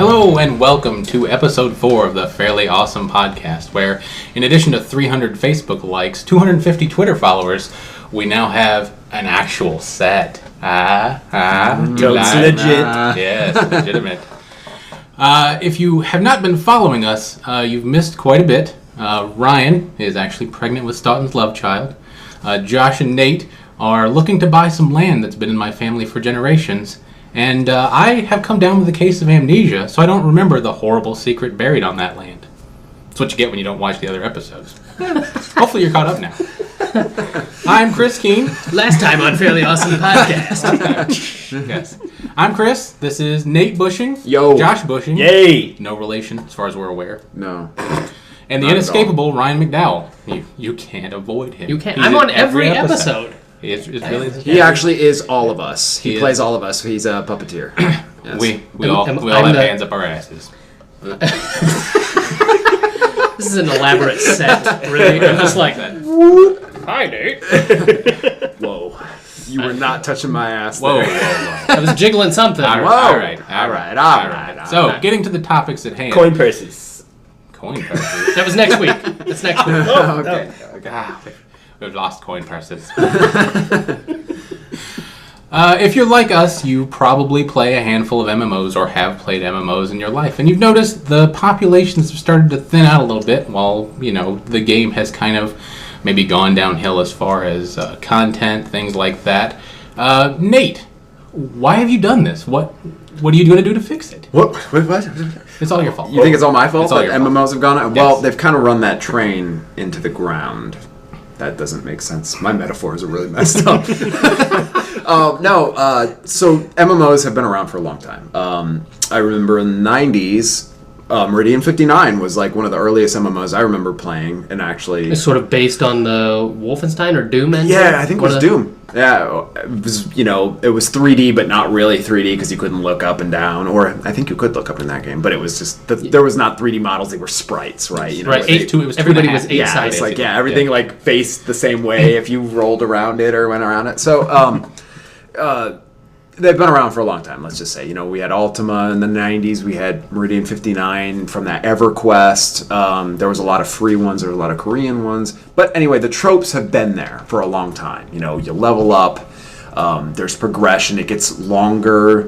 Hello and welcome to episode 4 of the Fairly Awesome Podcast, where in addition to 300 Facebook likes, 250 Twitter followers, we now have an actual set. It's legit. Yes, legitimate. If you have not been following us, you've missed quite a bit. Ryan is actually pregnant with Staunton's love child. Josh and Nate are looking to buy some land that's been in my family for generations. And I have come down with a case of amnesia, so I don't remember the horrible secret buried on that land. That's what you get when you don't watch the other episodes. Hopefully you're caught up now. I'm Chris Keene. Last time on Fairly Awesome Podcast. Yes. I'm Chris. This is Nate Bushing. Yo. Josh Bushing. Yay. No relation, as far as we're aware. No. And the inescapable Ryan McDowell. You can't avoid him. You can't. He's I'm in on every episode. It's really He actually is all of us. He plays is. all of us. He's a puppeteer. Yes. We all have hands up our asses. This is an elaborate set, really. I'm just like that. Hi, Nate. Whoa. You were not touching my ass Whoa, there. whoa. I was jiggling something. All right. So, getting to the topics at hand. Coin purses. Coin purses. That was next week. That's next week. Okay. We've lost coin purses. If you're like us, you probably play a handful of MMOs or have played MMOs in your life, and you've noticed the populations have started to thin out a little bit while, the game has kind of maybe gone downhill as far as content, things like that. Nate, why have you done this? What are you going to do to fix it? What? It's all your fault. You think it's all my fault It's all that your fault. MMOs have gone out? Yes. Well, they've kind of run that train into the ground. That doesn't make sense. My metaphors are really messed up. So MMOs have been around for a long time. I remember in the 90s, Meridian 59 was like one of the earliest MMOs I remember playing, and actually... It's sort of based on the Wolfenstein or Doom engine? Yeah, I think it was Doom. Yeah, it was, it was 3D, but not really 3D because you couldn't look up and down. Or I think you could look up in that game, but it was just, there was not 3D models, they were sprites, right? Right, it was everybody 2.5. was 8 Yeah, sided. it's like, everything like faced the same way if you rolled around it or went around it. So, they've been around for a long time, let's just say. We had Ultima in the 90s. We had Meridian 59 from that EverQuest. There was a lot of free ones. There were a lot of Korean ones. But anyway, the tropes have been there for a long time. You level up. There's progression. It gets longer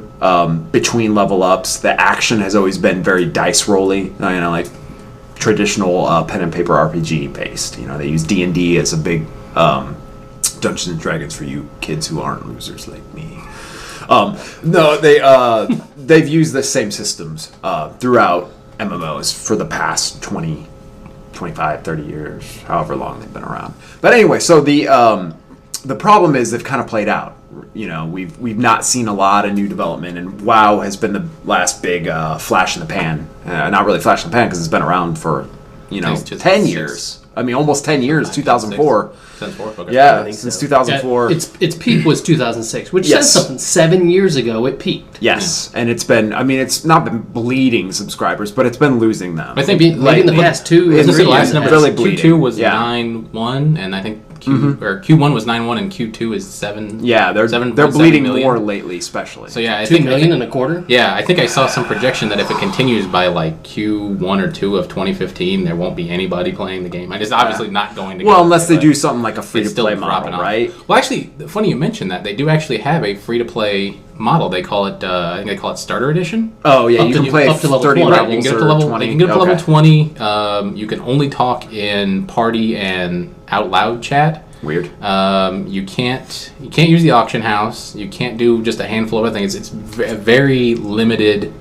between level ups. The action has always been very dice rolly, like traditional pen and paper RPG based. They use D&D as a big Dungeons and Dragons for you kids who aren't losers like me. No, they've used the same systems throughout MMOs for the past 20, 25, 30 years, however long they've been around. But anyway, so the problem is they've kind of played out. We've not seen a lot of new development, and WoW has been the last big flash in the pan. Not really flash in the pan because it's been around for 10 years. I mean, almost 10 years, 2004. Since 4? Okay. Yeah, since 2004. Its peak was 2006, which Yes. says something. 7 years ago, it peaked. Yes, and it's not been bleeding subscribers, but it's been losing them. I think Maybe in the past 2 I was or gonna say 3 the last years. number really Q2 bleeding. was Yeah. 9.1, and I think Q1 was 9.1, and Q2 is 7. Yeah, they're 7.7 bleeding million. more lately, especially. So yeah, I 2 think million and a quarter? Yeah, I think I saw some projection that if it continues by like Q1 or 2 of 2015, there won't be anybody playing the game. It's obviously not going to. Well, go, unless they but do something like a it's still free-to-play model, dropping off. right? Well, actually, funny you mentioned that. They do actually have a free-to-play model. They call it, I think they call it Starter Edition. Oh yeah, you can play up to level 30 20. levels You can get up or to level 20. You can get up to level Okay. 20. You can only talk in party and out loud chat. Weird. You can't use the auction house. You can't do just a handful of other things. It's a very limited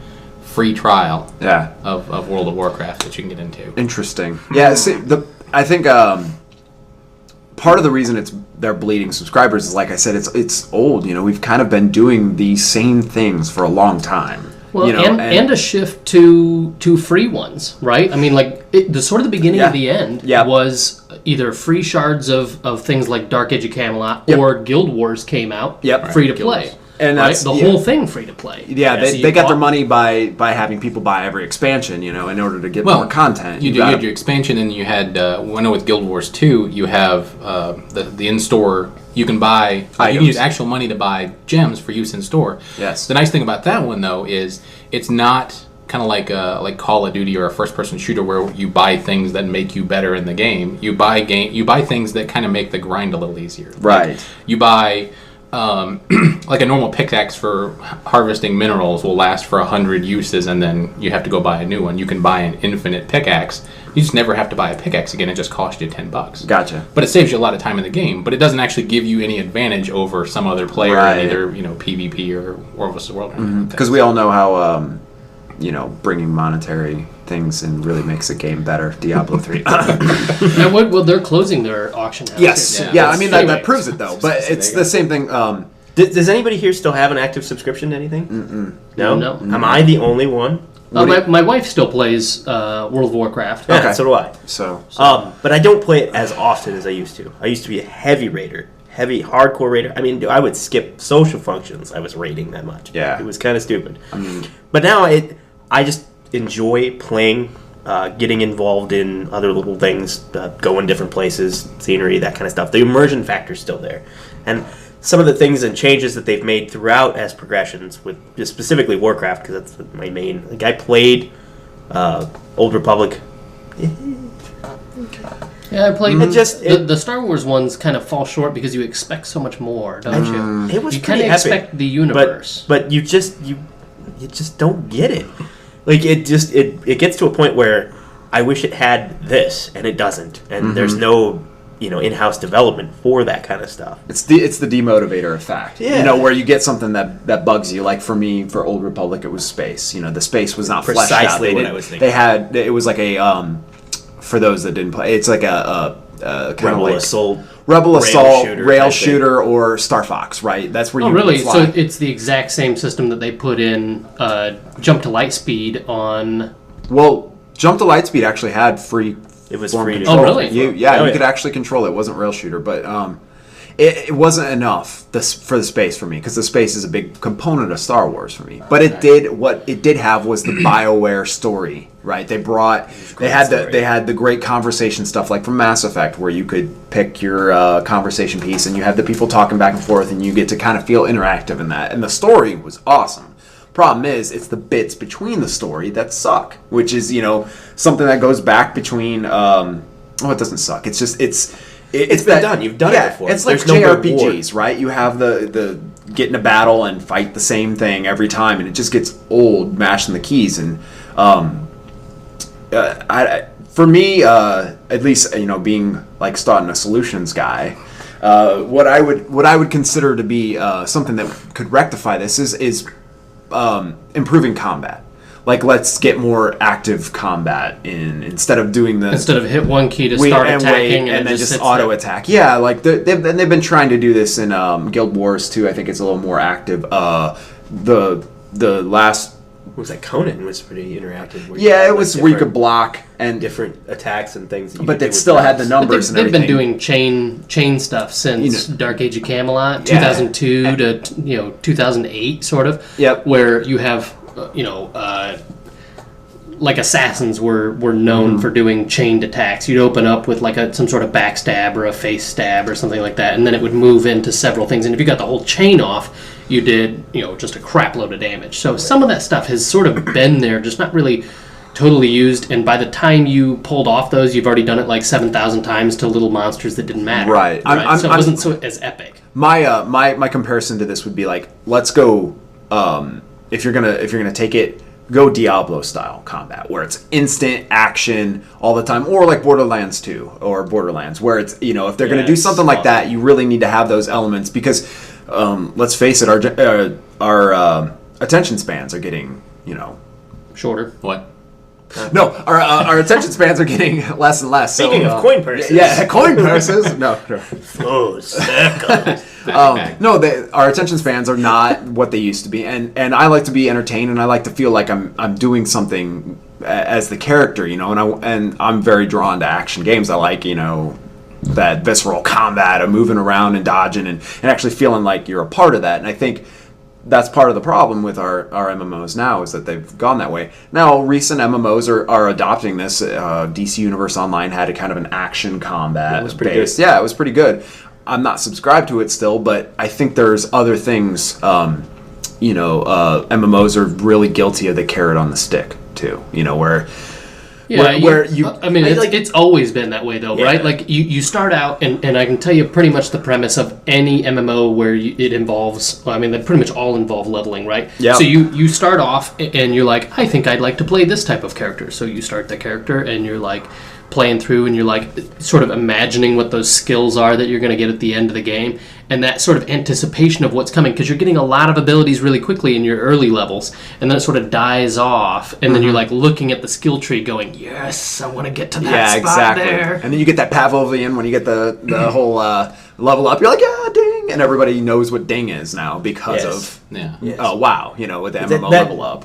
free trial Yeah. of World of Warcraft that you can get into. Interesting. Yeah. See, I think part of the reason they're bleeding subscribers is, like I said, it's old. We've kind of been doing these same things for a long time. Well, and a shift to free ones, right? I mean, like the sort of the beginning of the end was either free shards of things like Dark Age of Camelot or Guild Wars came out free to play. And right? that's the whole thing free to play. Yeah, So they got their money by having people buy every expansion, in order to get more content. You had your expansion, and you had I know with Guild Wars 2, you have the in-store. You can buy. You can use actual money to buy gems for use in store. Yes. The nice thing about that one though is it's not kind of like Call of Duty or a first-person shooter where you buy things that make you better in the game. You buy things that kind of make the grind a little easier. Right. Like, you buy like a normal pickaxe for harvesting minerals will last for 100 uses, and then you have to go buy a new one. You can buy an infinite pickaxe. You just never have to buy a pickaxe again. It just costs you $10. Gotcha. But it saves you a lot of time in the game. But it doesn't actually give you any advantage over some other player in either PvP or War vs. World. Because we all know how bringing monetary things in really makes a game better. Diablo 3. Well, they're closing their auction house. Yes. Yeah. I mean that proves it though. But it's the same thing. Does anybody here still have an active subscription to anything? No. Am I the only one? My wife still plays World of Warcraft. Yeah, okay. So do I. So. But I don't play it as often as I used to. I used to be a heavy raider. Heavy, hardcore raider. I mean, I would skip social functions. I was raiding that much. Yeah. It was kind of stupid. But now I just enjoy playing, getting involved in other little things, going different places, scenery, that kind of stuff. The immersion factor's still there. And some of the things and changes that they've made throughout as progressions, with specifically Warcraft, because that's my main. Like, I played Old Republic. Yeah, I played. The Star Wars ones kind of fall short because you expect so much more, don't you? It was you pretty kind of expect the universe, but you just don't get it. Like it gets to a point where I wish it had this, and it doesn't, and there's no in-house development for that kind of stuff. It's the demotivator effect. Yeah. Where you get something that bugs you. Like for me, for Old Republic, it was space. The space was not fleshed out. Precisely what I was thinking. It was like a for those that didn't play, it's like a kind Rebel of like Assault, rail shooter, or Star Fox, right? That's where you really? fly. So it's the exact same system that they put in Jump to Lightspeed on. Well, Jump to Lightspeed actually had free. It was free to control. Oh, really? You could actually control it. It wasn't rail shooter, but it wasn't enough for the space for me, because the space is a big component of Star Wars for me. But what it did have was the BioWare story, right? They had the great conversation stuff like from Mass Effect, where you could pick your conversation piece and you have the people talking back and forth, and you get to kind of feel interactive in that. And the story was awesome. Problem is, it's the bits between the story that suck, which is something that goes back between. It doesn't suck. It's just it's been done. You've done it before. It's like JRPGs, right? You have the get in a battle and fight the same thing every time, and it just gets old mashing the keys. And for me, at least being like starting a solutions guy, what I would consider to be something that could rectify this is improving combat. Like, let's get more active combat instead of hit one key to start attacking and then just auto attack. Yeah, like they've been trying to do this in Guild Wars too. I think it's a little more active. The last. What was that? Conan was pretty interactive. It was where you could block and different attacks and things. But it still had the numbers and everything. They've been doing chain stuff since Dark Age of Camelot, 2002 to 2008, sort of. Yep. Where you have like assassins were known for doing chained attacks. You'd open up with like some sort of backstab or a face stab or something like that, and then it would move into several things. And if you got the whole chain off, you did just a crap load of damage. So some of that stuff has sort of been there, just not really totally used. And by the time you pulled off those, you've already done it like 7,000 times to little monsters that didn't matter. Right. So it wasn't as epic. My comparison to this would be like, let's go. If you're gonna take it, go Diablo style combat, where it's instant action all the time, or like Borderlands 2 or Borderlands, where it's if they're gonna do something like that, you really need to have those elements, because let's face it, our attention spans are getting shorter. What? No, our attention spans are getting less and less. Speaking of coin purses. Yeah, coin purses. No. Flows. Our attention spans are not what they used to be, and I like to be entertained, and I like to feel like I'm doing something as the character, and I'm very drawn to action games. I like that visceral combat of moving around and dodging and actually feeling like you're a part of that. And I think that's part of the problem with our MMOs now, is that they've gone that way. Now, recent MMOs are adopting this. DC Universe Online had a kind of an action combat. It was pretty good. Yeah, it was pretty good. I'm not subscribed to it still, but I think there's other things. MMOs are really guilty of the carrot on the stick. too. You know, where I mean, it's always been that way, though, right? Like, you start out, and I can tell you pretty much the premise of any MMO where it involves, they pretty much all involve leveling, right? Yeah. So you start off, and you're like, I think I'd like to play this type of character. So you start the character, and you're like playing through, and you're like sort of imagining what those skills are that you're going to get at the end of the game, and that sort of anticipation of what's coming, because you're getting a lot of abilities really quickly in your early levels, and then it sort of dies off, and then you're like looking at the skill tree going, yes, I want to get to that spot there. And then you get that Pavlovian when you get the whole level up, you're like, yeah, ding, and everybody knows what ding is now because of WoW, you know, with the MMO level up.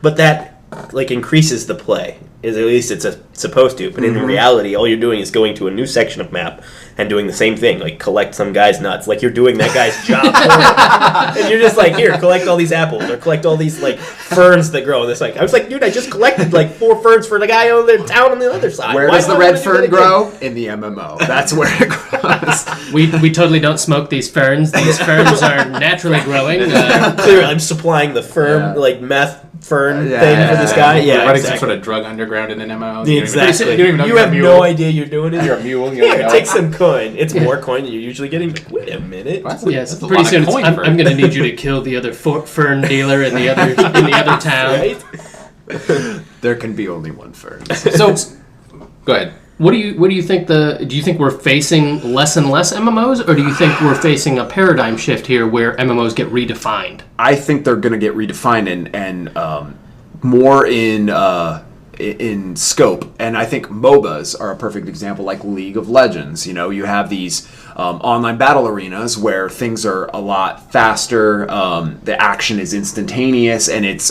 But that like increases the play. At least it's supposed to, but in reality, all you're doing is going to a new section of map and doing the same thing, like collect some guy's nuts, like you're doing that guy's job for him. And you're just like, here, collect all these apples, or collect all these like ferns that grow. And it's like, I was like, dude, I just collected like 4 ferns for the guy on the town on the other side. Where does the red fern grow? In the MMO. That's where it grows. We totally don't smoke these ferns. These ferns are naturally growing. Clearly, I'm supplying the fern, like meth fern thing for this guy. Yeah, running some sort of drug underground in an MMO. Exactly. You don't even know you have no idea you're doing it. You're a mule. Here, take some coin. It's more coin than you're usually getting. Like, wait a minute. Yes, pretty soon I'm going to need you to kill the other fern dealer in the other town. Right? There can be only one fern. So, go ahead. What do you think do you think we're facing less and less MMOs, or do you think we're facing a paradigm shift here where MMOs get redefined? I think they're going to get redefined and more in scope, and I think MOBAs are a perfect example, like League of Legends. You know, you have these online battle arenas where things are a lot faster, the action is instantaneous, and it's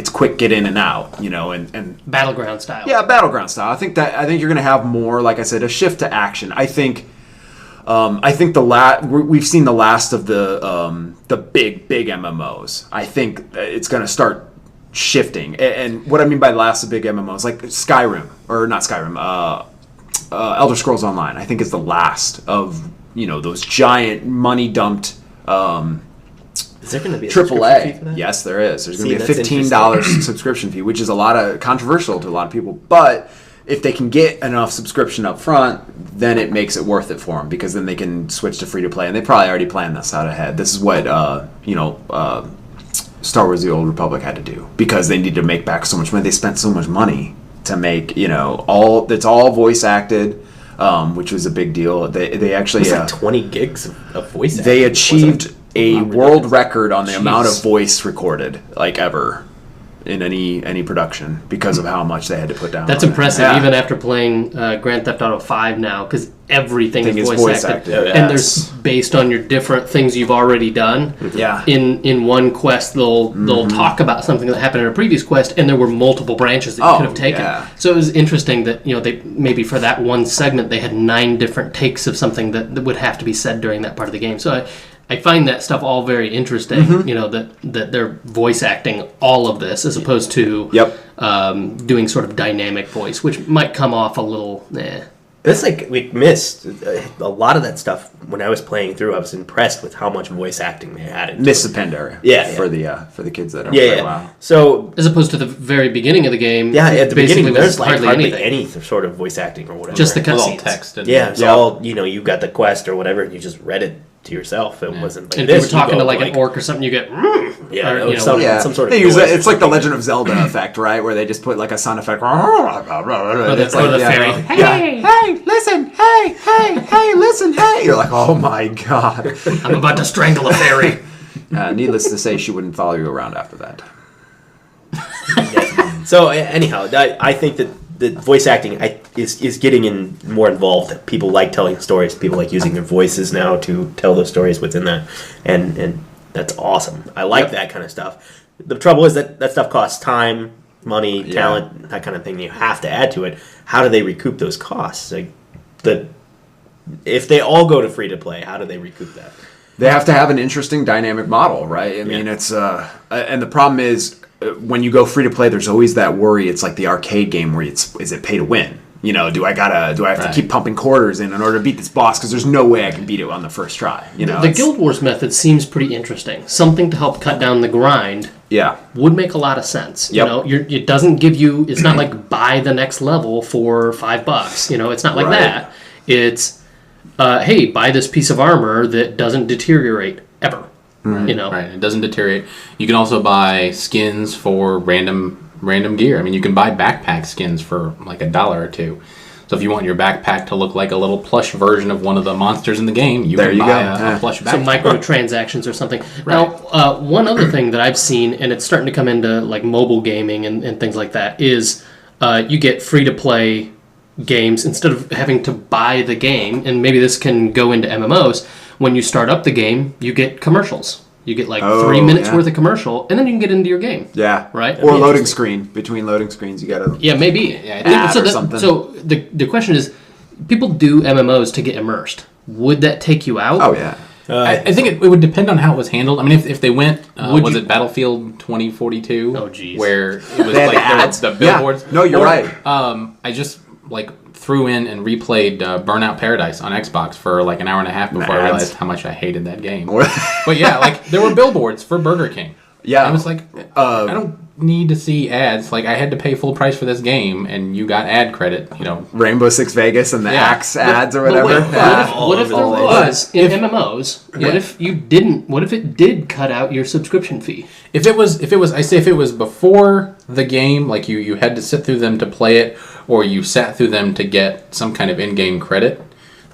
quick get in and out. You know, and battleground style. Yeah, battleground style. I think you're going to have more, like I said, a shift to action. I think we've seen the last of the big MMOs. I think it's going to start shifting, and what I mean by the last of big MMOs, like Skyrim, or not Skyrim, Elder Scrolls Online, I think is the last of, you know, those giant money dumped. Is there going to be a AAA? For that? Yes, there is. There's going to be a $15 subscription fee, which is a lot of controversial to a lot of people, but if they can get enough subscription up front, then it makes it worth it for them, because then they can switch to free to play, and they probably already planned this out ahead. This is what Star Wars: The Old Republic had to do, because they needed to make back so much money. They spent so much money to make, you know, it's all voice acted, which was a big deal. They actually it was like 20 gigs of voice acting. They achieved a world record on the amount of voice recorded, like, ever in any production, because of how much they had to put down. That's impressive, even after playing Grand Theft Auto 5 now, because everything is voice acted. And there's based on your different things you've already done. Yeah. In one quest, they'll talk about something that happened in a previous quest, and there were multiple branches that you could have taken. Yeah. So it was interesting that, you know, they maybe for that one segment they had 9 different takes of something that would have to be said during that part of the game. So I find that stuff all very interesting, you know, that they're voice acting all of this as opposed to doing sort of dynamic voice, which might come off a little, It's like we missed a lot of that stuff when I was playing through. I was impressed with how much voice acting they had. Miss the Pandora. For the kids that don't play WoW. So as opposed to the very beginning of the game, at the beginning there's like hardly anything. any sort of voice acting or whatever. Just the cutscenes. Text. And it's all, you know, you got the quest or whatever, and you just read it to yourself. It wasn't like and if you were talking to like an orc or something, you get some sort of it's like the Legend of Zelda effect, right, where they just put like a sound effect, or the fairy. Hey, listen, hey, listen, hey. You're like, oh my god, I'm about to strangle a fairy. Needless to say, she wouldn't follow you around after that. So anyhow, I think that the voice acting is getting more involved. People like telling stories. People like using their voices now to tell those stories within that, and that's awesome. I like that kind of stuff. The trouble is that stuff costs time, money, talent, that kind of thing. You have to add to it. How do they recoup those costs? Like if they all go to free to play, how do they recoup that? They have to have an interesting dynamic model, right? I mean, it's and the problem is, when you go free to play, there's always that worry. It's like the arcade game where is it pay to win? Do I have to keep pumping quarters in order to beat this boss? Because there's no way I can beat it on the first try. The Guild Wars method seems pretty interesting. Something to help cut down the grind. Yeah, would make a lot of sense. Yep. It doesn't give you. It's not like buy the next level for $5. It's not like that. It's hey, buy this piece of armor that doesn't deteriorate ever. Right. It doesn't deteriorate. You can also buy skins for random gear. I mean, you can buy backpack skins for like $1 or $2. So if you want your backpack to look like a little plush version of one of the monsters in the game, you can buy a plush backpack. Some microtransactions or something. Right. Now, one other thing that I've seen, and it's starting to come into like mobile gaming and things like that, is you get free-to-play games instead of having to buy the game, and maybe this can go into MMOs. When you start up the game, you get commercials. You get like 3 minutes worth of commercial, and then you can get into your game. Yeah. Right? Or loading screen. Between loading screens, you got to... Yeah, maybe. Ad or something. So the question is, people do MMOs to get immersed. Would that take you out? Oh, yeah. I think it would depend on how it was handled. I mean, if they went, was it Battlefield 2042? Oh, geez. Where it was like ads. the billboards? Yeah. No, you're right. I just threw in and replayed Burnout Paradise on Xbox for like an hour and a half before I realized how much I hated that game. But yeah, there were billboards for Burger King. Yeah. I was like, I don't need to see ads. Like, I had to pay full price for this game, and you got ad credit, Rainbow Six Vegas and the Axe ads or whatever. What if there was in MMOs? What if it did cut out your subscription fee? If it was before the game, like you had to sit through them to play it, or you sat through them to get some kind of in-game credit,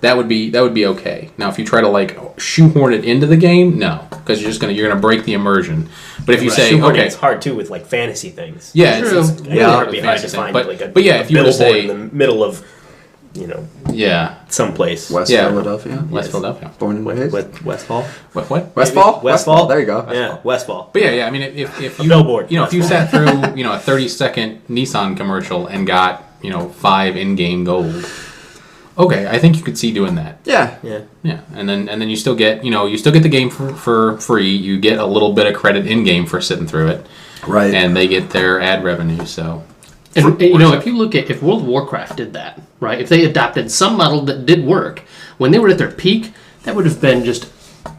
that would be okay. Now, if you try to shoehorn it into the game, no, because you're gonna break the immersion. But if you say, okay, it's hard too with fantasy things. Yeah, it'd be hard to find but yeah, if you were to say in the middle of someplace. West Philadelphia. West Philadelphia. Born and raised. Westfall. What? Westfall. There you go. Yeah, Westfall. But yeah. I mean, if you billboard, if you sat through a 30-second Nissan commercial and got 5 in-game gold. Okay, I think you could see doing that. Yeah. And then you still get the game for free. You get a little bit of credit in game for sitting through it. Right. And they get their ad revenue. So, and if you look at if World of Warcraft did that, right? If they adopted some model that did work when they were at their peak, that would have been just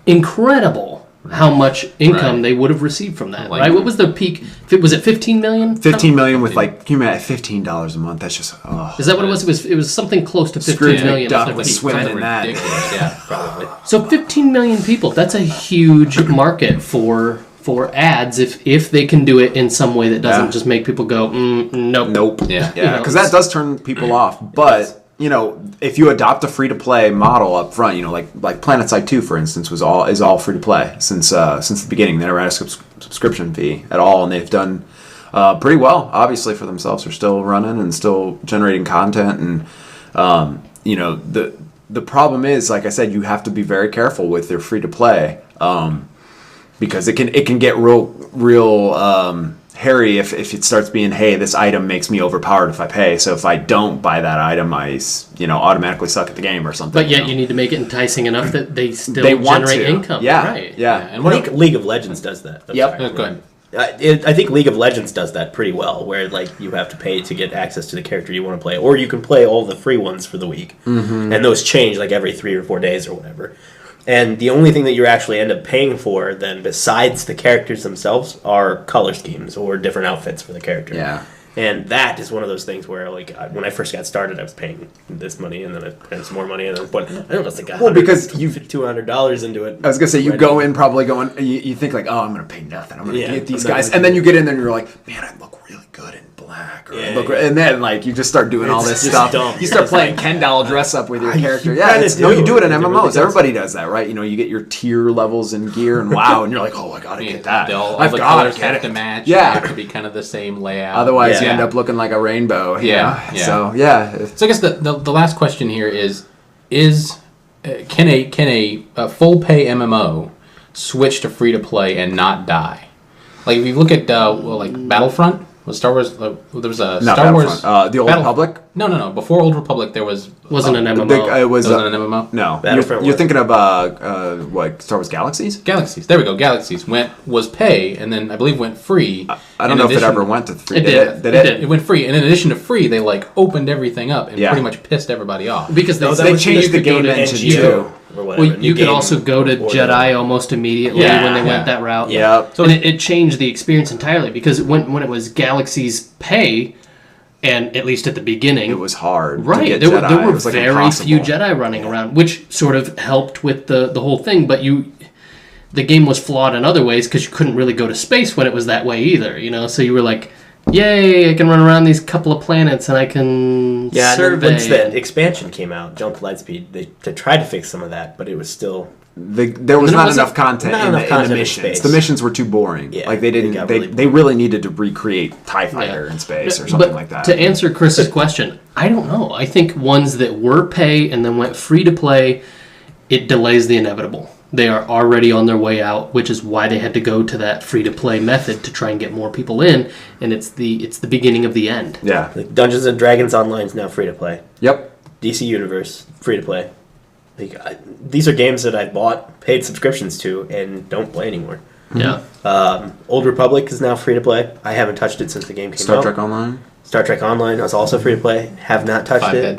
incredible. How much income they would have received from that, right? What was their peak? Was it 15 million? 15 million with can you imagine $15 a month? That's just Is that what it was? It was something close to 15 million. Duck was swimming in that. Yeah, probably. So 15 million people. That's a huge market for ads if they can do it in some way that doesn't just make people go nope. Yeah, because that does turn people off. But if you adopt a free-to-play model up front, like PlanetSide 2, for instance, is all free-to-play since the beginning. They never had a subscription fee at all, and they've done pretty well, obviously, for themselves. They're still running and still generating content, and the problem is, like I said, you have to be very careful with their free-to-play because it can get real hairy if it starts being, hey, this item makes me overpowered if I pay. So if I don't buy that item, I automatically suck at the game or something. But yet you need to make it enticing enough that they still generate income. Yeah, right. Yeah. And I think League of Legends does that. Go ahead. I think League of Legends does that pretty well, where you have to pay to get access to the character you want to play, or you can play all the free ones for the week, and those change every 3 or 4 days or whatever. And the only thing that you actually end up paying for then, besides the characters themselves, are color schemes or different outfits for the character. Yeah. And that is one of those things where, when I first got started, I was paying this money, and then I paid some more money, and then I don't know, got because you $200 into it. I was gonna say you go in probably going, you think I'm gonna pay nothing. I'm gonna get these guys, and then you get in there and you're like, man, I look really good in black, and then you just start doing all this stuff. Dumb. You start playing Ken doll dress up with your character. You do it in MMOs. Everybody does that, right? You get your tier levels in gear and WoW, and you're like, oh, I gotta get that. I've got to get it to match. Yeah, it have to be kind of the same layout. Otherwise, you end up looking like a rainbow. So I guess the last question here is can a full pay MMO switch to free to play and not die? If you look at Battlefront. Was Star Wars? There was a Star Wars. The Old Republic. No. Before Old Republic, there wasn't an MMO. It was an MMO. No, Battlefront you're was. thinking of what, Star Wars Galaxies? Galaxies. There we go. Galaxies was pay, and then I believe went free. I don't know if it ever went to free. It did. Did it? It went free, and in addition to free, they like opened everything up and Yeah. pretty much pissed everybody off. Because They changed the game engine too. Or whatever. Well, you could also go to Jedi almost immediately when they went that route. Yeah. So it changed the experience entirely because when it was Galaxy's pay, and at least at the beginning, It was hard. right. To get There Jedi. were It was, like, very impossible. few Jedi running around, which sort of helped with the whole thing. But the game was flawed in other ways because you couldn't really go to space when it was that way either. So you were like, "Yay! I can run around these couple of planets and I can survey." And once that expansion came out, Jump to Lightspeed, they tried to fix some of that, but it was still. There was not enough content not in enough the content in missions. space. The missions were too boring. Yeah, like they didn't. got They really really needed to recreate TIE Fighter in space or something But like that. to answer Chris's question, I don't know. I think ones that were pay and then went free to play, it delays the inevitable. They are already on their way out, which is why they had to go to that free to play method to try and get more people in, and it's the beginning of the end. Yeah. Like Dungeons and Dragons Online is now free to play. Yep. DC Universe free to play. These are games that I bought paid subscriptions to and don't play anymore. Yeah. Old Republic is now free to play. I haven't touched it since the game came Star out. Trek Online. Star Trek Online is also free to play. Have not touched it.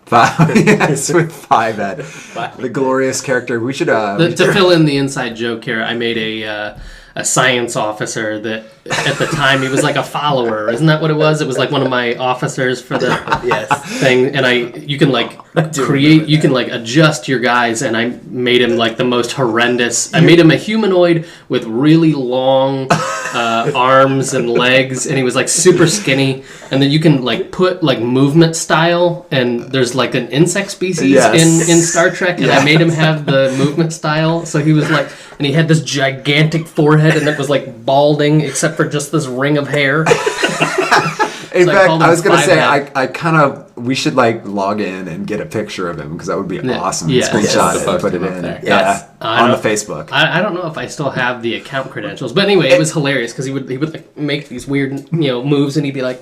Fivehead. Yes, with Fivehead. The glorious character. We should. To fill in the inside joke here, I made a science officer that at the time he was like a follower. Isn't that what it was? It was like one of my officers for the Yes. thing, and you can like create, you can like adjust your guys, and I made him like the most horrendous. I made him a humanoid with really long arms and legs, and he was like super skinny. And then you can like put like movement style, and there's like an insect species in Star Trek, and I made him have the movement style. So he was like, and he had this gigantic forehead, and it was like balding except for just this ring of hair. In fact, I was going to say, we should like log in and get a picture of him because that would be awesome. Yeah. Screenshot Yes. it and put it Post him in. up there. Yes. On the Facebook. I don't know if I still have the account credentials, but anyway, it was hilarious because he would like make these weird moves, and he'd be like,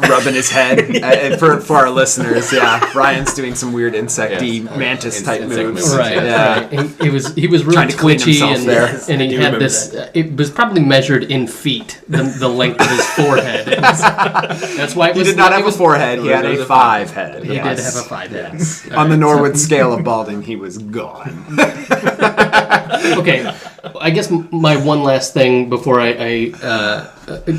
Rubbing his head. For our listeners, Ryan's doing some weird insecty mantis type insect moves. moves. right. Yeah. Right. He was really Trying to clean twitchy, himself and there. and he had this. It was probably measured in feet, the length of his forehead. That's why it He was, did not it have a was- forehead. He had a 5 head. He did have a 5 head. On the Norwood scale of balding, he was gone. Okay, I guess my one last thing before I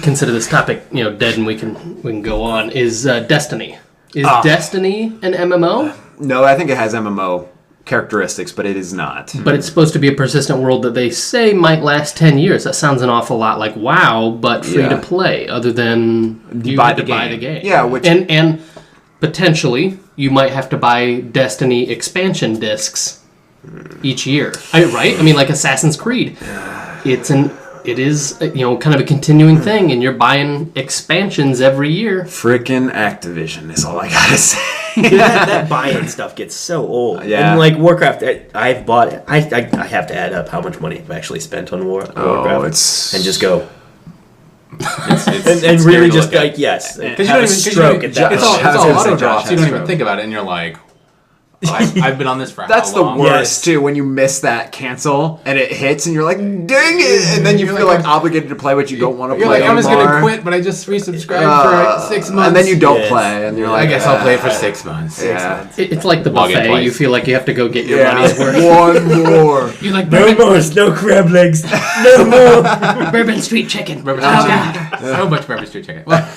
consider this topic dead and we can go on is Destiny. Is Destiny an MMO? No, I think it has MMO characteristics, but it is not. But it's supposed to be a persistent world that they say might last 10 years. That sounds an awful lot like WoW, but free to play, other than you buy have to the buy game. the game. Yeah, which- and potentially you might have to buy Destiny expansion discs each year. Right? I mean, like Assassin's Creed. It is kind of a continuing thing, and you're buying expansions every year. Frickin' Activision is all I gotta say. that buy-in stuff gets so old. Yeah. And like Warcraft, I've bought it. I have to add up how much money I've actually spent on Warcraft. It's and just go. It's And scary really to just look at. like, yes. Because have a stroke at that It's point. all gonna say auto Josh drops. You has don't even stroke. think about it, and you're like, I've been on this for That's how the long? worst too, when you miss that cancel and it hits and you're like, dang it, and then you feel like obligated to play what you don't want to You're play like, I'm just anymore. gonna quit, but I just resubscribed for like 6 months. And then you don't Yes. play, and you're I like, guess I'll play it for 6 months. Yeah. It's like the Log in buffet. twice. You feel like you have to go get your money's worth. One more. You like No more, no crab legs. No more. Bourbon Street Chicken. Bourbon Street Chicken. So much Bourbon Street Chicken. Well,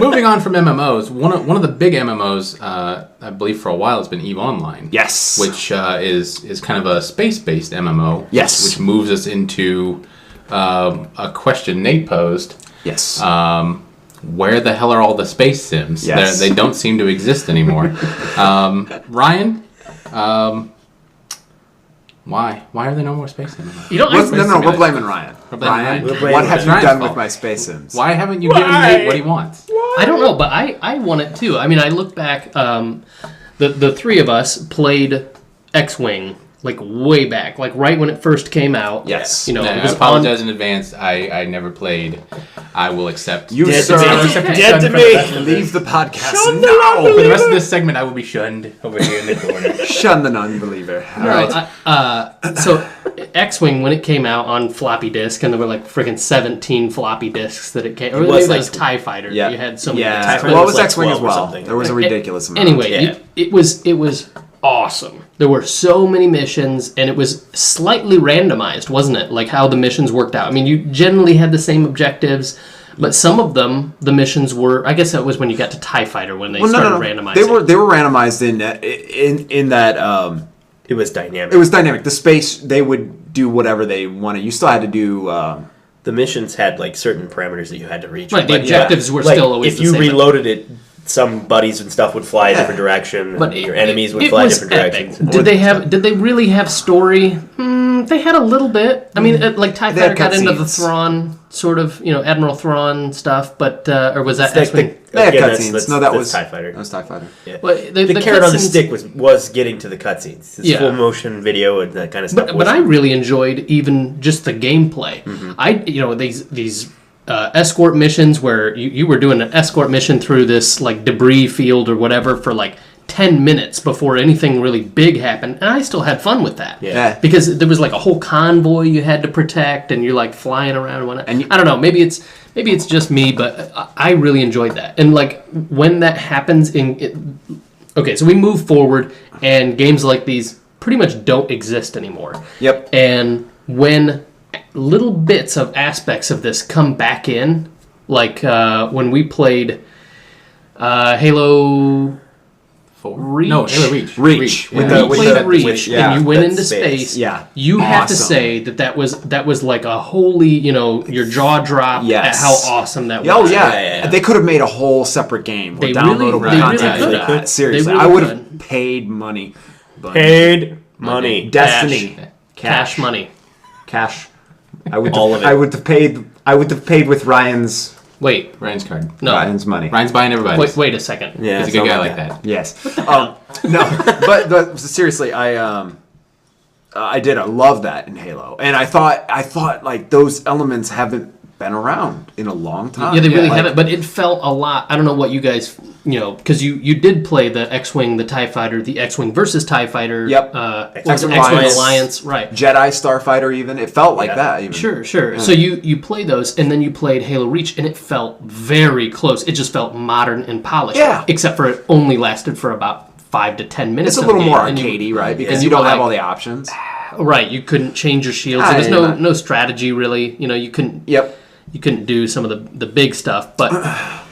moving on from MMOs, one of the big MMOs, I believe for a while, has been EVE Online. Yes. Which is kind of a space-based MMO. Yes. Which moves us into a question Nate posed. Yes. Where the hell are all the space sims? Yes. They don't seem to exist anymore. Ryan, why? Why are there no more space sims? You don't. No, we're blaming Ryan. Ryan. What blaming have you Ryan's done fault. with my Space Sims? Why haven't you given Nate what he wants? I don't know, but I want it too. I mean, I look back. The three of us played X-Wing like way back, like right when it first came out. Yes. You know, I apologize in advance. I never played. I will accept. You Dead sir, dead to me. leave the podcast For now. the rest of this segment, I will be shunned over here in the corner. Shun the non-believer. All No, right. so X-Wing, when it came out on floppy disk, and there were like freaking 17 floppy disks that it came. Or maybe that was TIE Fighter. Yeah. You had so many. Yeah. disks. Well, it was like X-Wing as 12 or well. something. There was a ridiculous amount. Anyway, Yeah. it was awesome. There were so many missions, and it was slightly randomized, wasn't it? Like how the missions worked out. I mean, you generally had the same objectives, but some of them, the missions were. I guess that was when you got to TIE Fighter when they started randomizing. They were randomized in that. It was dynamic. It was dynamic. The space, they would do whatever they wanted. You still had to do. The missions had like certain parameters that you had to reach. Right, the But, objectives were like, still always if the you same. reloaded it, some buddies and stuff would fly a different direction. But And your enemies would it fly was different epic. directions. Did they really have story? They had a little bit. I mean, like TIE They had Fighter got into the cutscenes. Thrawn sort of, Admiral Thrawn stuff, but or was that It's like X-Wing? They had again, cutscenes. No, that was TIE Fighter. That was TIE Fighter. Yeah. Well, The carrot on the cutscenes- stick was getting to the cutscenes. It's Yeah. full motion video and that kind of stuff. But I really enjoyed even just the gameplay. These escort missions where you were doing an escort mission through this like debris field or whatever for like 10 minutes before anything really big happened, and I still had fun with that. Yeah. Because there was like a whole convoy you had to protect, and you're like flying around and whatnot. And I don't know, maybe it's just me, but I really enjoyed that. And like when that happens okay, so we move forward, and games like these pretty much don't exist anymore. Yep. And when little bits of aspects of this come back in, like when we played Halo Reach. No, Halo Reach. Reach. Yeah. With When the- you with played the- Reach yeah, and you went that into space. space, Yeah. you have to Awesome. say that was like a holy, your jaw dropped Yes. at how awesome that was. Oh yeah. Yeah. They could have made a whole separate game with They downloadable really content could. for that. Seriously, They really I would could. have paid money. But paid money. Destiny, Cash money. cash. I would All of it. I would have paid. I would have paid with Ryan's Wait, Ryan's card. no. Ryan's money. Ryan's buying everybody's. Wait a second. Yeah, He's a good guy something like that. Yes. No, but seriously, I did. I love that in Halo, and I thought like those elements haven't been around in a long time. Yeah, they really like- haven't, but it felt a lot. I don't know what you guys, because you did play the X-Wing, the TIE Fighter, the X-Wing versus TIE Fighter. Yep. X-Wing X-Wing Alliance. Alliance. Right. Jedi Starfighter, even it felt like that. Even. Sure. So you play those, and then you played Halo Reach, and it felt very close. It just felt modern and polished. Yeah. Except for it only lasted for about 5 to 10 minutes. It's a of the little more game, and arcadey, right? Because and you were don't have like- all the options. Right. You couldn't change your shields. Ah, There was yeah. no strategy really. You couldn't. Yep. You couldn't do some of the big stuff, but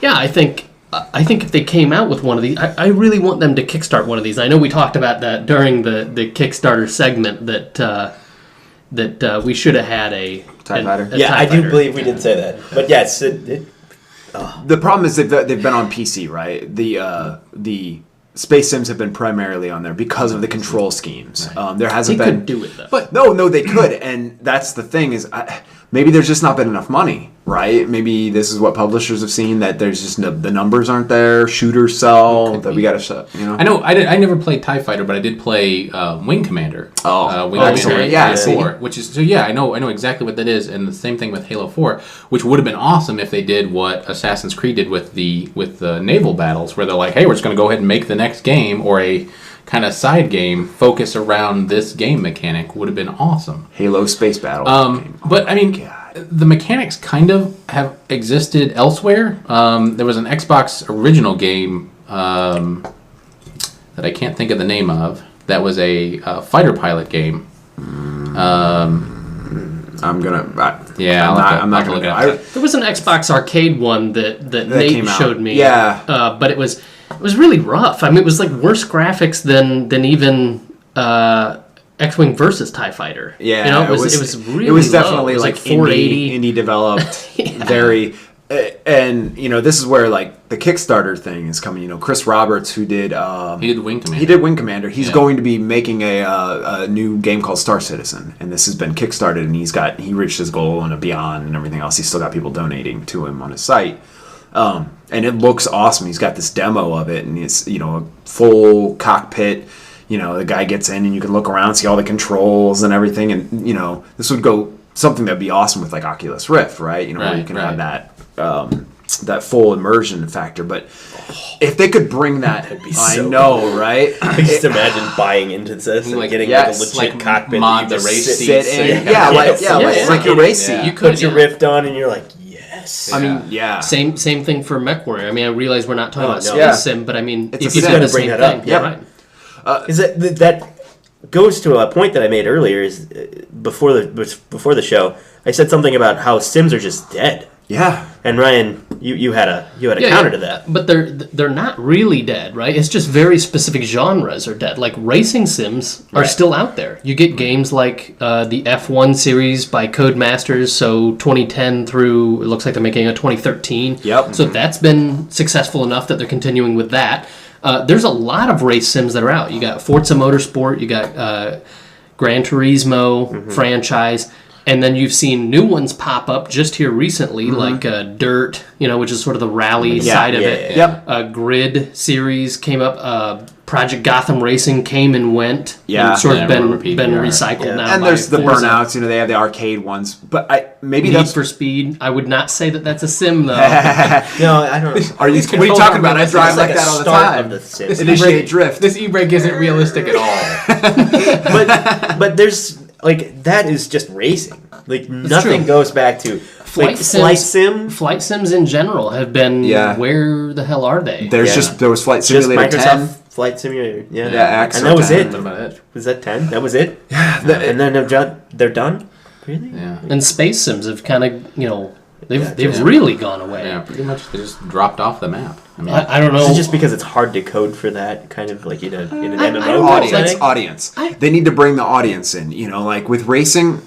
yeah, I think if they came out with one of these, I really want them to kickstart one of these. I know we talked about that during the Kickstarter segment that we should have had a TIE Fighter? a Yeah, TIE I do Fighter. believe we did say that. But yes, The problem is they've been on PC, right? The Space Sims have been primarily on there because of the control schemes. There They hasn't been. could do it though. But no, they could, and that's the thing is, maybe there's just not been enough money, right? Maybe this is what publishers have seen, that there's just the numbers aren't there. Shooters sell that we got to, I know. I never played TIE Fighter, but I did play Wing Commander. Wing excellent. Yeah, see. 4, which is I know exactly what that is, and the same thing with Halo 4, which would have been awesome if they did what Assassin's Creed did with the naval battles, where they're like, hey, we're just going to go ahead and make the next game or a kind of side game focus around this game mechanic. Would have been awesome. Halo Space Battle. But I mean, the mechanics kind of have existed elsewhere. There was an Xbox original game that I can't think of the name of. That was a fighter pilot game. I'm gonna. I'm not gonna look it I- up. There was an Xbox arcade one that Nate came out. showed me. Yeah. But it was really rough. I mean, it was like worse graphics than even X-Wing versus TIE Fighter. Yeah, it was really it was low. definitely It was like 480. indie developed, very, and this is where like the Kickstarter thing is coming. Chris Roberts, who did He did Wing Commander. he did Wing Commander. He's going to be making a new game called Star Citizen, and this has been kickstarted, and he reached his goal and beyond and everything else. He's still got people donating to him on his site. And it looks awesome. He's got this demo of it, and it's a full cockpit, the guy gets in and you can look around, see all the controls and everything, and this would go something that'd be awesome with like Oculus Rift, right? Where you can have that full immersion factor. But if they could bring that, I know, right? I just imagine buying into this and getting a legit cockpit mod that you the race just seats. sit in. Like your race seat. You put your Rift on and you're like, yes. I mean, Same thing for MechWarrior. I mean, I realize we're not talking about Space Sim, but I mean, It's if you sim. did the Bring same that thing, up. right? Is that goes to a point that I made earlier? Is before the show, I said something about how Sims are just dead. Yeah. And Ryan, you had a counter to that. But they're not really dead, right? It's just very specific genres are dead. Like racing sims are still out there. You get games like the F1 series by Codemasters, so 2010 through, it looks like they're making a 2013. Yep. So that's been successful enough that they're continuing with that. There's a lot of race sims that are out. You got Forza Motorsport, you got Gran Turismo franchise. And then you've seen new ones pop up just here recently, like Dirt, which is sort of the rally side of it. Yep. Grid series came up. Project Gotham Racing came and went. Yeah. And sort of been PBR. recycled now. And there's the Forza. Burnouts. They have the arcade ones. But maybe Need that's for Speed. I would not say that that's a sim, though. No, I don't. What are you talking about? I drive like that all the time. Of the Sims. Initiate drift. This e-brake isn't realistic at all. but there's that is just racing. Nothing true. goes back to Flight sims in general have been. Where the hell are they? There was Flight Simulator just 10. Microsoft Flight Simulator. Yeah. X And that was 10. it. What about it? Was that 10? That was it. Yeah. And then they're done. Really? Yeah. And space sims have kind of, they've really gone away. Yeah, pretty much they just dropped off the map. I mean, I don't know. Is it just because it's hard to code for that kind of like in an MMO Audience. They need to bring the audience in. Like with racing,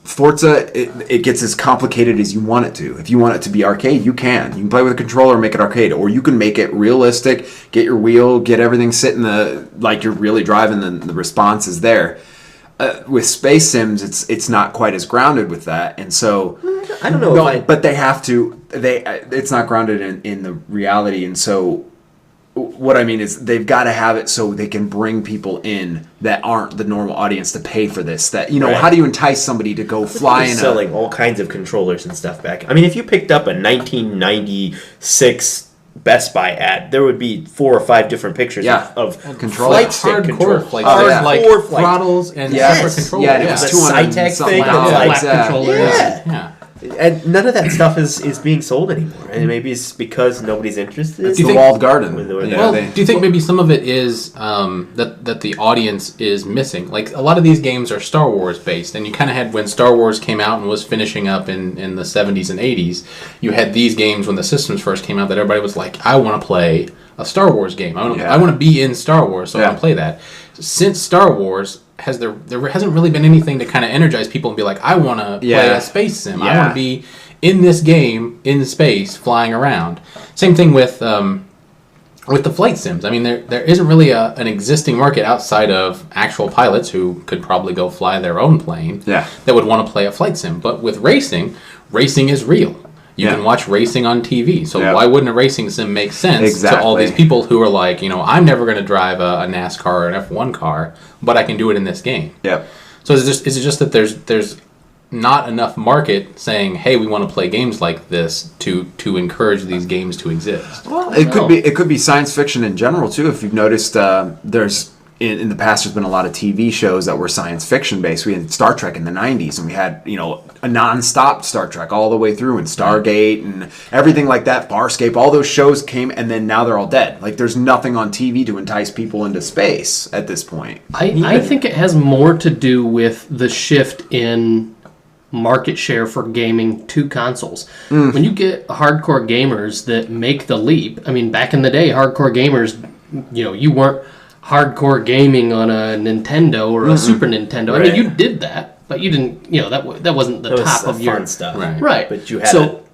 Forza, it gets as complicated as you want it to. If you want it to be arcade, you can. You can play with a controller and make it arcade, or you can make it realistic. Get your wheel, get everything sitting like you're really driving. The response is there. With Space Sims, it's not quite as grounded with that, and so I don't know. But they have to. It's not grounded in the reality, and so what I mean is they've got to have it so they can bring people in that aren't the normal audience to pay for this. That how do you entice somebody to go fly in? Selling all kinds of controllers and stuff back. I mean, if you picked up a 1996 Best Buy ad, there would be 4 or 5 different pictures of controllers. flight stick controllers. Hardcore throttles and separate controllers. Yeah, it was the 200 Cytec something thing. like that. controllers. Yeah. And none of that stuff is being sold anymore. And maybe it's because nobody's interested. It's the walled garden. Well, do you think maybe some of it is that the audience is missing? Like a lot of these games are Star Wars based, and you kind of had when Star Wars came out and was finishing up in the 70s and 80s, you had these games when the systems first came out that everybody was like, I want to play a Star Wars game. I want to be in Star Wars, so I want to play that. Since Star Wars, there hasn't really been anything to kind of energize people and be like, I want to play a space sim. I want to be in this game in space flying around. Same thing with the flight sims. I mean, there isn't really an existing market outside of actual pilots who could probably go fly their own plane that would want to play a flight sim. But with racing is real. You can watch racing on TV. So why wouldn't a racing sim make sense to all these people who are like, I'm never going to drive a NASCAR or an F1 car, but I can do it in this game. Yep. So is it just that there's not enough market saying, hey, we want to play games like this to encourage these games to exist? Well, it could be science fiction in general too. If you've noticed, there's in the past there's been a lot of TV shows that were science fiction based. We had Star Trek in the 90s, and we had a non-stop Star Trek all the way through, and Stargate and everything like that. Farscape, all those shows came, and then now they're all dead. Like there's nothing on TV to entice people into space at this point. I think it has more to do with the shift in market share for gaming to consoles. When you get hardcore gamers that make the leap, I mean, back in the day, hardcore gamers, you weren't hardcore gaming on a Nintendo or a Super Nintendo. Right. I mean, you did that, but you didn't. That wasn't the top of your fun stuff. Right. But you had so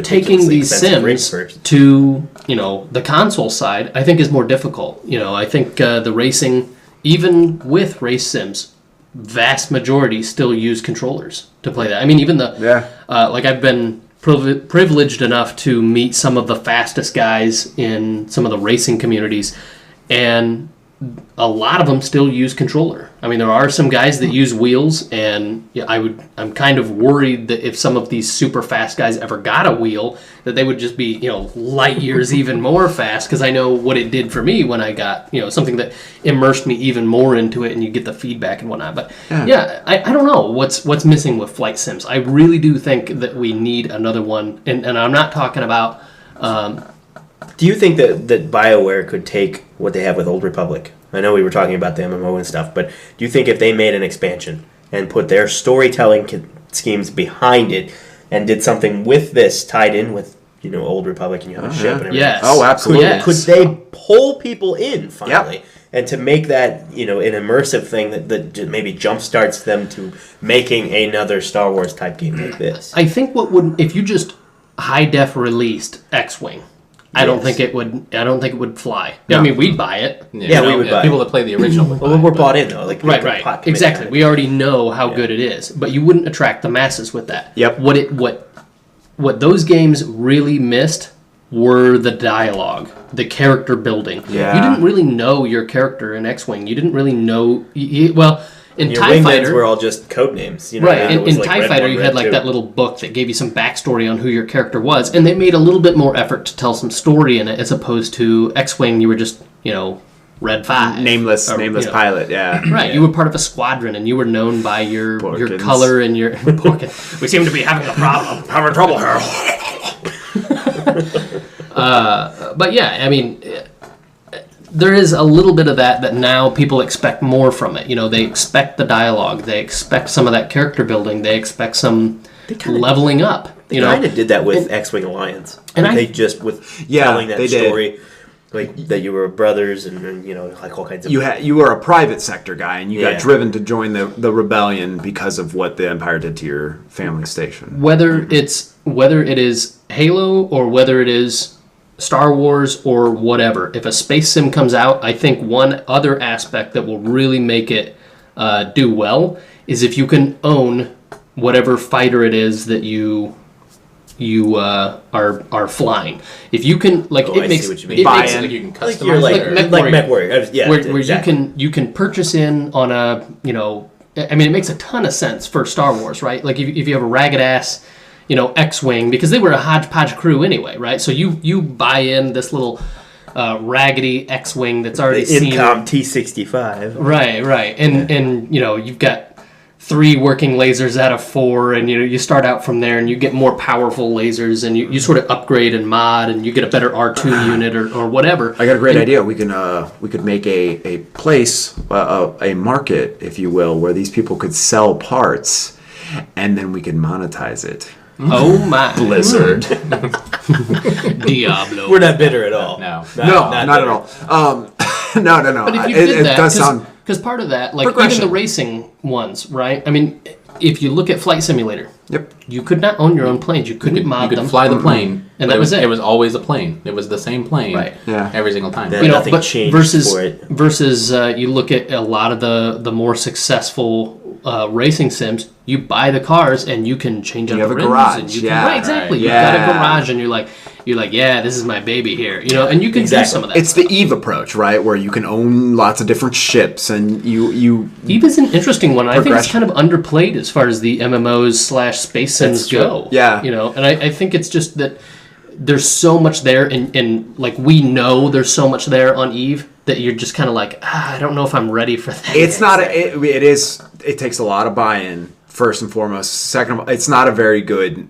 taking these sims to the console side, I think is more difficult. I think the racing, even with race sims, vast majority still use controllers to play that. I mean, even I've been privileged enough to meet some of the fastest guys in some of the racing communities, and a lot of them still use controller. I mean, there are some guys that use wheels, and I'm kind of worried that if some of these super fast guys ever got a wheel, that they would just be, light years even more fast, because I know what it did for me when I got, something that immersed me even more into it, and you get the feedback and whatnot. But I don't know what's missing with flight sims. I really do think that we need another one, and I'm not talking about... Do you think that BioWare could take what they have with Old Republic? I know we were talking about the MMO and stuff, but do you think if they made an expansion and put their storytelling schemes behind it and did something with this tied in with, Old Republic and you have a ship and everything? Yes. Oh, absolutely. Could they pull people in finally? Yep. And to make that, an immersive thing that maybe jumpstarts them to making another Star Wars type game like this? I think if you just high def released X-Wing, I don't think it would fly. No. I mean, we'd buy it. Yeah, we would buy people that play the original would buy we're bought in, though. Like, right. Exactly. We already know how good it is, but you wouldn't attract the masses with that. Yep. What those games really missed were the dialogue, the character building. Yeah. You didn't really know your character in X-Wing. You didn't really know... In your TIE Fighter, were all just code names, right? In TIE Fighter, you had that little book that gave you some backstory on who your character was, and they made a little bit more effort to tell some story in it, as opposed to X-Wing. You were just, Red 5, nameless pilot, yeah. Right, you were part of a squadron, and you were known by your color and your. We seem to be having a problem. Having trouble here. But yeah, I mean. There is a little bit of that now people expect more from it. They expect the dialogue. They expect some of that character building. They expect some leveling up. They kind of did that with X-Wing Alliance. And they just, telling that story, like that you were brothers and like all kinds of... You were a private sector guy, and you got driven to join the rebellion because of what the Empire did to your family station. Whether it is Halo or whether it is Star Wars or whatever, if a space sim comes out, I think one other aspect that will really make it do well is if you can own whatever fighter it is that you are flying. If you can, like, it makes what you mean. You can customize like MechWarrior. Yeah, where you can purchase in on a I mean, it makes a ton of sense for Star Wars, right? Like if you have a ragged ass X-Wing, because they were a hodgepodge crew anyway, right? So you buy in this little raggedy X-Wing that's already the Incom T65. Right. And you've got 3 working lasers out of 4, and you start out from there, and you get more powerful lasers, and you sort of upgrade and mod, and you get a better R2 unit or whatever. I got a great idea. We could make a place, a market, if you will, where these people could sell parts, and then we could monetize it. Oh my! Blizzard. Diablo. We're not bitter at all. No, not at all. No. But if you did that, it does sound... Because part of that, like even the racing ones, right? I mean, if you look at Flight Simulator, you could not own your own planes. You couldn't mod them. You could fly the plane, and that was it. It was always a plane. It was the same plane, right? Yeah. Every single time. Nothing changed for it. Versus you look at a lot of the more successful racing sims. You buy the cars and you can change out the rims. Garage. And right, exactly. You've got a garage, and you're like, yeah, this is my baby here, and you can do some of that. It's the Eve approach, right, where you can own lots of different ships, and you. Eve is an interesting one. I think it's kind of underplayed as far as the MMOs / space sims go. Yeah, and I think it's just that there's so much there, and like we know there's so much there on Eve that you're just kind of like, I don't know if I'm ready for that. It's not. It takes a lot of buy-in. First and foremost. Second of all, it's not a very good,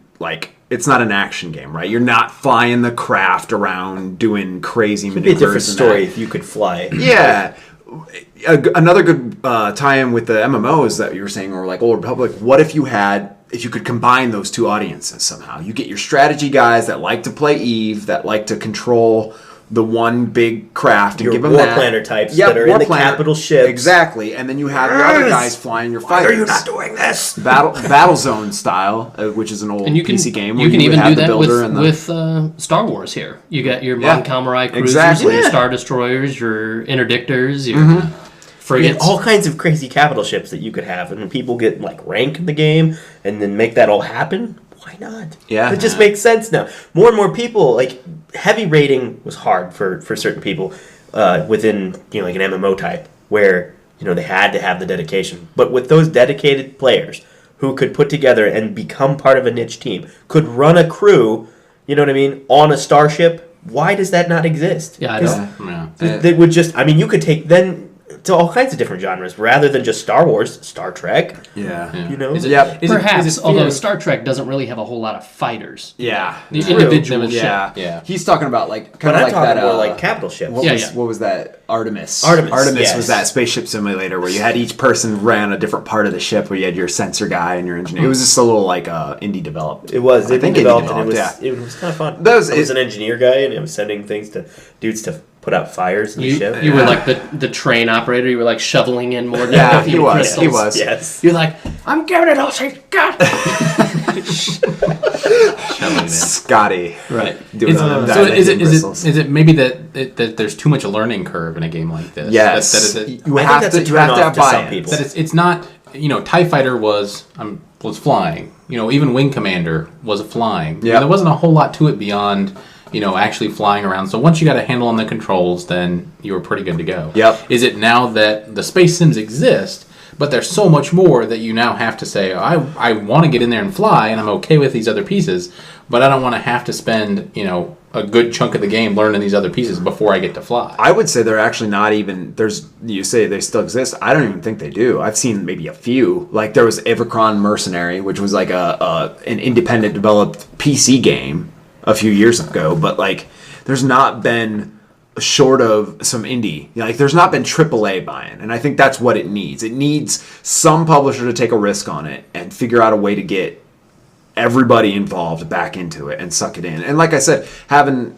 it's not an action game, right? You're not flying the craft around doing crazy maneuvers. It'd be a different story if you could fly. Yeah. Another good tie-in with the MMOs that you were saying, or like Old Republic, what if you could combine those two audiences somehow? You get your strategy guys that like to play Eve, that like to control the one big craft and your give them war that. Planner types that are in the capital ships. Exactly. And then you have your other guys flying your fighters. Why are you not doing this? Battlezone style, which is an old PC game. You can even do that with Star Wars here. You got your Mon Calamari cruisers and your Star Destroyers, your Interdictors, your frigates. All kinds of crazy capital ships that you could have. And when people get rank in the game and then make that all happen, why not? Yeah. It just makes sense now. More and more people, heavy rating was hard for certain people. within like an MMO type where they had to have the dedication. But with those dedicated players who could put together and become part of a niche team, could run a crew, on a starship, why does that not exist? Yeah, I don't. They would just, you could take then to all kinds of different genres rather than just Star Wars, Star Trek. Yeah. Perhaps, although Star Trek doesn't really have a whole lot of fighters. Yeah. The individual ship. Yeah. He's talking about kind of like that more like capital ships. What was that? Artemis. Yes. Was that spaceship simulator where you had each person ran a different part of the ship, where you had your sensor guy and your engineer. It was just a little like indie developed. It was. I think indie developed, and it was kind of fun. I was an engineer guy, and I was sending things to dudes to put out fires in the ship. You were like the train operator. You were like shoveling in more. Yeah, he was. He was. Yes. You're like, I'm giving it all she's got. Scotty. Right. So is it maybe that there's too much learning curve in a game like this? Yes. You have to have buy-in. That it's not. TIE Fighter was flying. Even Wing Commander was flying. Yeah. There wasn't a whole lot to it beyond actually flying around. So once you got a handle on the controls, then you were pretty good to go. Yep. Is it now that the space sims exist, but there's so much more that you now have to say, I want to get in there and fly, and I'm okay with these other pieces, but I don't want to have to spend, a good chunk of the game learning these other pieces before I get to fly. I would say they're actually not even, you say they still exist. I don't even think they do. I've seen maybe a few. Like there was Evercron Mercenary, which was like an independent developed PC game a few years ago, but like there's not been, short of some indie, there's not been AAA buy-in, and I think that's what it needs. It needs some publisher to take a risk on it and figure out a way to get everybody involved back into it and suck it in. And like I said, having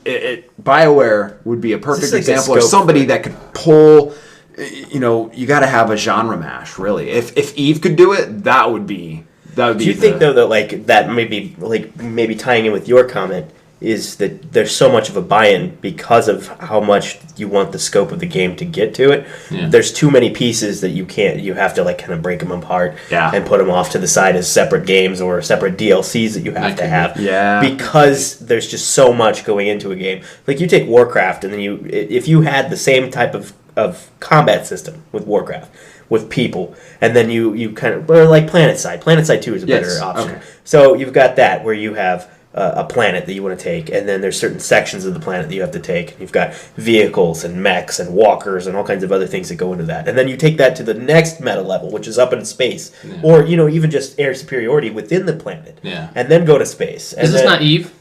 BioWare would be a perfect example of somebody that could pull. You got to have a genre mash, really. If Eve could do it, that would be. Do you think though that that maybe tying in with your comment is that there's so much of a buy-in because of how much you want the scope of the game to get to it? Yeah. There's too many pieces that you have to kind of break them apart and put them off to the side as separate games or separate DLCs that you have to have. Yeah. Because there's just so much going into a game. Like you take Warcraft, and then if you had the same type of combat system with Warcraft, with people, and then you kind of, or like PlanetSide. PlanetSide 2 is a better option. Okay. So you've got that where you have a planet that you want to take, and then there's certain sections of the planet that you have to take. You've got vehicles and mechs and walkers and all kinds of other things that go into that. And then you take that to the next meta level, which is up in space, or even just air superiority within the planet, and then go to space. Is this not Eve?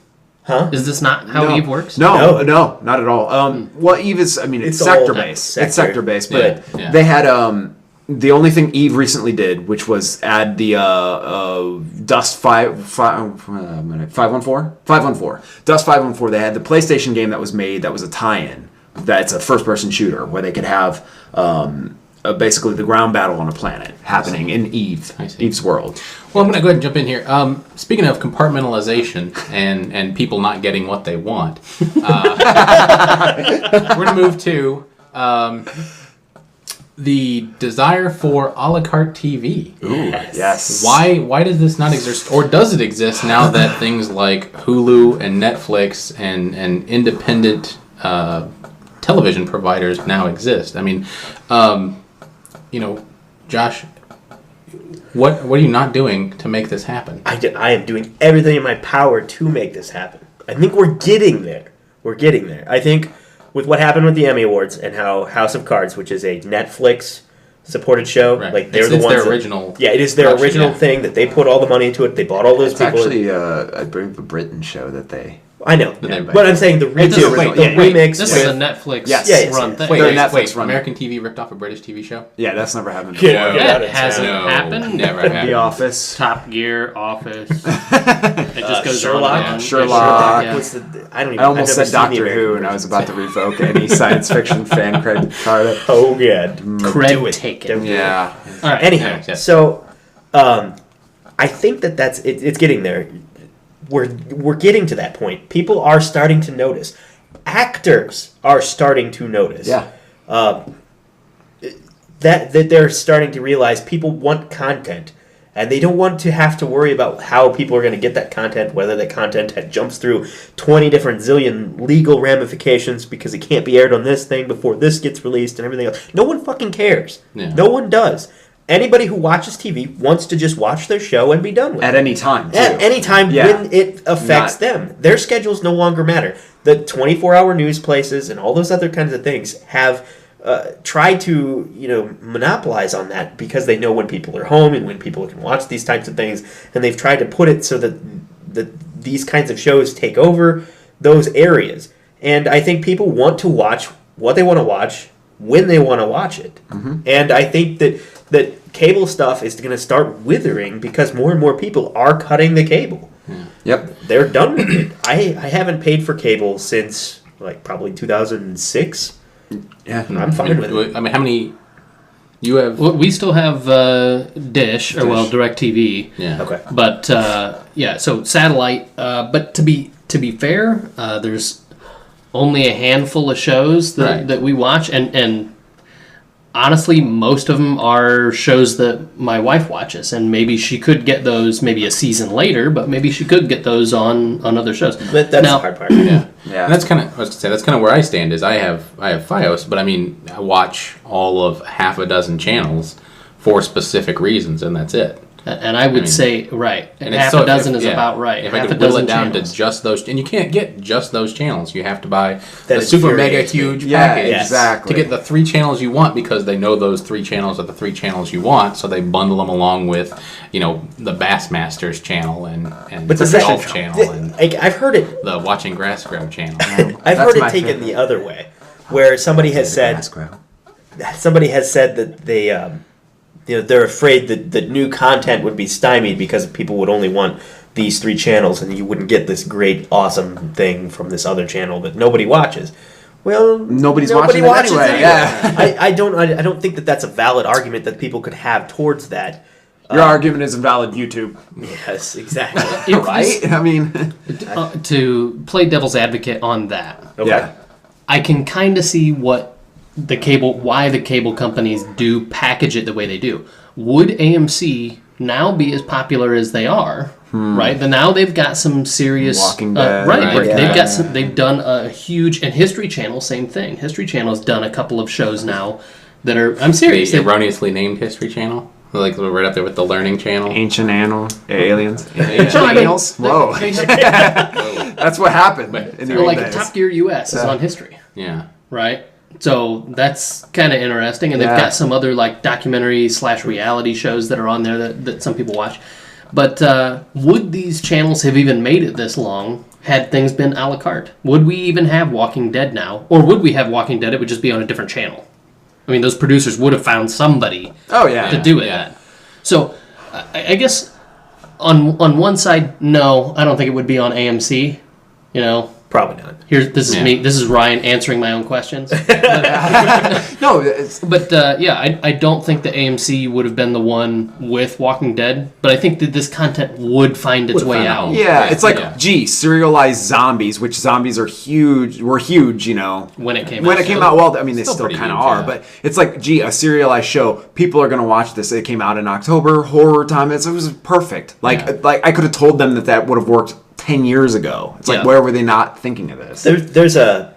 Huh? Is this not how Eve works? No, not at all. Well, Eve is, it's sector-based. It's sector-based, but they had... the only thing Eve recently did, which was add the Dust 514? 514. Dust 514. They had the PlayStation game that was made that was a tie-in. That's a first-person shooter where they could have basically the ground battle on a planet happening in Eve's world. Well, I'm going to go ahead and jump in here. Speaking of compartmentalization and people not getting what they want, we're going to move to... the desire for a la carte TV. Ooh, yes. Why does this not exist, or does it exist now that things like Hulu and Netflix and independent television providers now exist? I mean, Josh, what are you not doing to make this happen? I am doing everything in my power to make this happen. I think we're getting there. I think with what happened with the Emmy Awards and how House of Cards, which is a Netflix supported show, right. They're the ones their original. It is their original thing that they put all the money into it. They bought all those people. It's actually a Brave of Britain show that they. I know, but I'm saying the remix. This is a Netflix run thing. Wait, American TV ripped off a British TV show? Yeah, that's never happened before. That hasn't happened. Never happened. The Office, Top Gear, Office. It just goes Sherlock. Sherlock. I almost said Doctor Who, and I was about to revoke any science fiction fan credit card. Oh yeah, credit taken. Yeah. All right. Anyhow, so I think that's it's getting there. We're getting to that point. People are starting to notice. Actors are starting to notice. Yeah. That they're starting to realize people want content, And they don't want to have to worry about how people are going to get that content, whether that content jumps through 20 different zillion legal ramifications because it can't be aired on this thing before this gets released and everything else. No one fucking cares. Yeah. No one does. Anybody who watches TV wants to just watch their show and be done with it. At any time, too. At any time when it affects them. Their schedules no longer matter. The 24-hour news places and all those other kinds of things have tried to, monopolize on that because they know when people are home and when people can watch these types of things, and they've tried to put it so that these kinds of shows take over those areas. And I think people want to watch what they want to watch when they want to watch it. Mm-hmm. And I think that cable stuff is going to start withering because more and more people are cutting the cable. Yeah. Yep. They're done with it. I haven't paid for cable since probably 2006. Yeah, I'm fine with it. I mean, how many you have? Well, we still have Dish, or DirecTV. Yeah. Okay. But so satellite. But to be fair, there's only a handful of shows that we watch, and honestly, most of them are shows that my wife watches, and maybe she could get those maybe a season later, but maybe she could get those on other shows. But that's the hard part. Yeah. And that's kind of that's kind of where I stand. Is I have FiOS, but I mean I watch all of half a dozen channels for specific reasons, and that's it. And I would say and half a dozen is about right. If I could whittle it down to just those, and you can't get just those channels. You have to buy the super mega huge package exactly. to get the 3 channels you want, because they know those 3 channels are the 3 channels you want, so they bundle them along with the Bassmasters channel and the Golf channel and I've heard it. The Watching Grass Grow channel. I've heard it taken the other way, where somebody has said that they. They're afraid that new content would be stymied because people would only want these 3 channels, and you wouldn't get this great, awesome thing from this other channel that nobody watches. Well, nobody watches it anyway. Yeah. I don't think that that's a valid argument that people could have towards that. Your argument is invalid, YouTube. Yes, exactly. Right? I mean, to play devil's advocate on that. Okay. Yeah. I can kind of see why the cable companies do package it the way they do. Would AMC now be as popular as they are? Right, but now they've got some serious Walking Dead, they've done a huge, and History Channel, same thing. History Channel's done a couple of shows now that are, I'm serious, the erroneously named History Channel, like right up there with the Learning Channel. Ancient Aliens. Ancient Aliens. Whoa. That's what happened in the old days. Top Gear US is on History. Yeah. Right? So that's kind of interesting. And they've got some other documentary/reality shows that are on there that some people watch. But would these channels have even made it this long had things been a la carte? Would we even have Walking Dead now? Or would we have Walking Dead? It would just be on a different channel. I mean, those producers would have found somebody to do it. Yeah. So I guess on one side, no, I don't think it would be on AMC. Probably not. This is me. This is Ryan answering my own questions. No, I don't think the AMC would have been the one with Walking Dead, but I think that this content would find its way out. Yeah, it's serialized zombies, which zombies are huge. Were huge, when it came out. Well, I mean, they still kind of are, but it's a serialized show. People are going to watch this. It came out in October, horror time. It was perfect. I could have told them that would have worked 10 years ago. It's where were they not thinking of this? There's a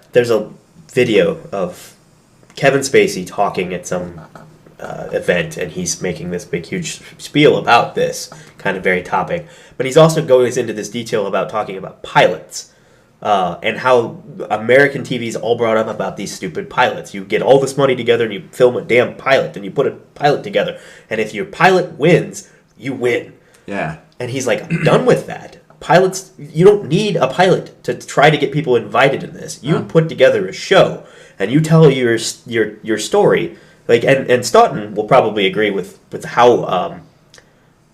video of Kevin Spacey talking at some event, and he's making this big huge spiel about this kind of very topic, but he's also goes into this detail about talking about pilots and how American TV's all brought up about these stupid pilots. You get all this money together and you film a damn pilot and you put a pilot together, and if your pilot wins, you win. Yeah. And he's like, I'm done with that. Pilots, you don't need a pilot to try to get people invited in this. You put together a show and you tell your story. And Staunton will probably agree with how